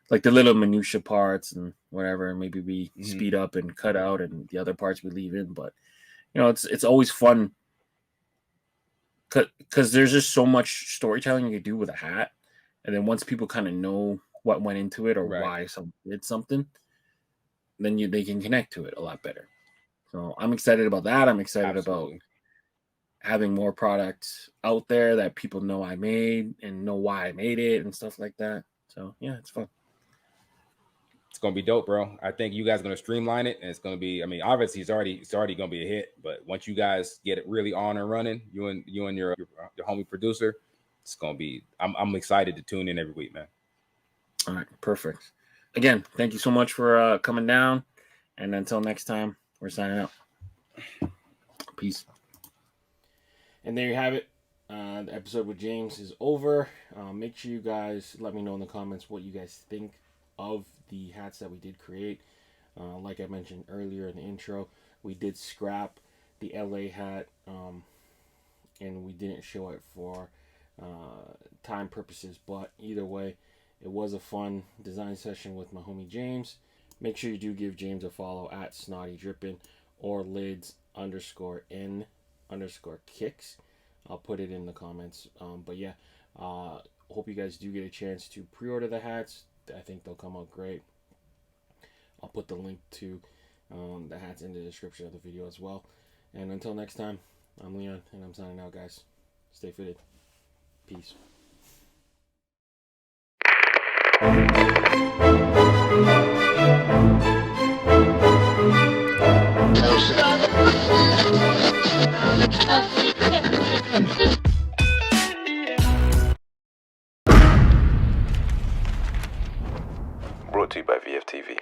like the little minutia parts and whatever maybe we speed up and cut out, and the other parts we leave in. But it's always fun because there's just so much storytelling you can do with a hat, and then once people kind of know what went into it or why someone did something, then they can connect to it a lot better. So I'm excited about that. I'm excited about having more products out there that people know I made and know why I made it and stuff like that. So yeah, it's fun. It's gonna be dope, bro. I think you guys are gonna streamline it, and it's gonna be. I mean, obviously, it's already gonna be a hit. But once you guys get it really on and running, you and your homie producer, it's gonna be. I'm excited to tune in every week, man. All right, perfect. Again, thank you so much for coming down, and until next time, we're signing out. Peace. And there you have it. The episode with James is over. Make sure you guys let me know in the comments what you guys think of the hats that we did create. Like I mentioned earlier in the intro, we did scrap the LA hat, and we didn't show it for time purposes. But either way, it was a fun design session with my homie James. Make sure you do give James a follow at Snottie Drippen or lids_n_kicks. I'll put it in the comments. But yeah, hope you guys do get a chance to pre-order the hats. I think they'll come out great. I'll put the link to the hats in the description of the video as well. And until next time, I'm Leon, and I'm signing out, guys. Stay fitted. Peace. Brought to you by VFTV.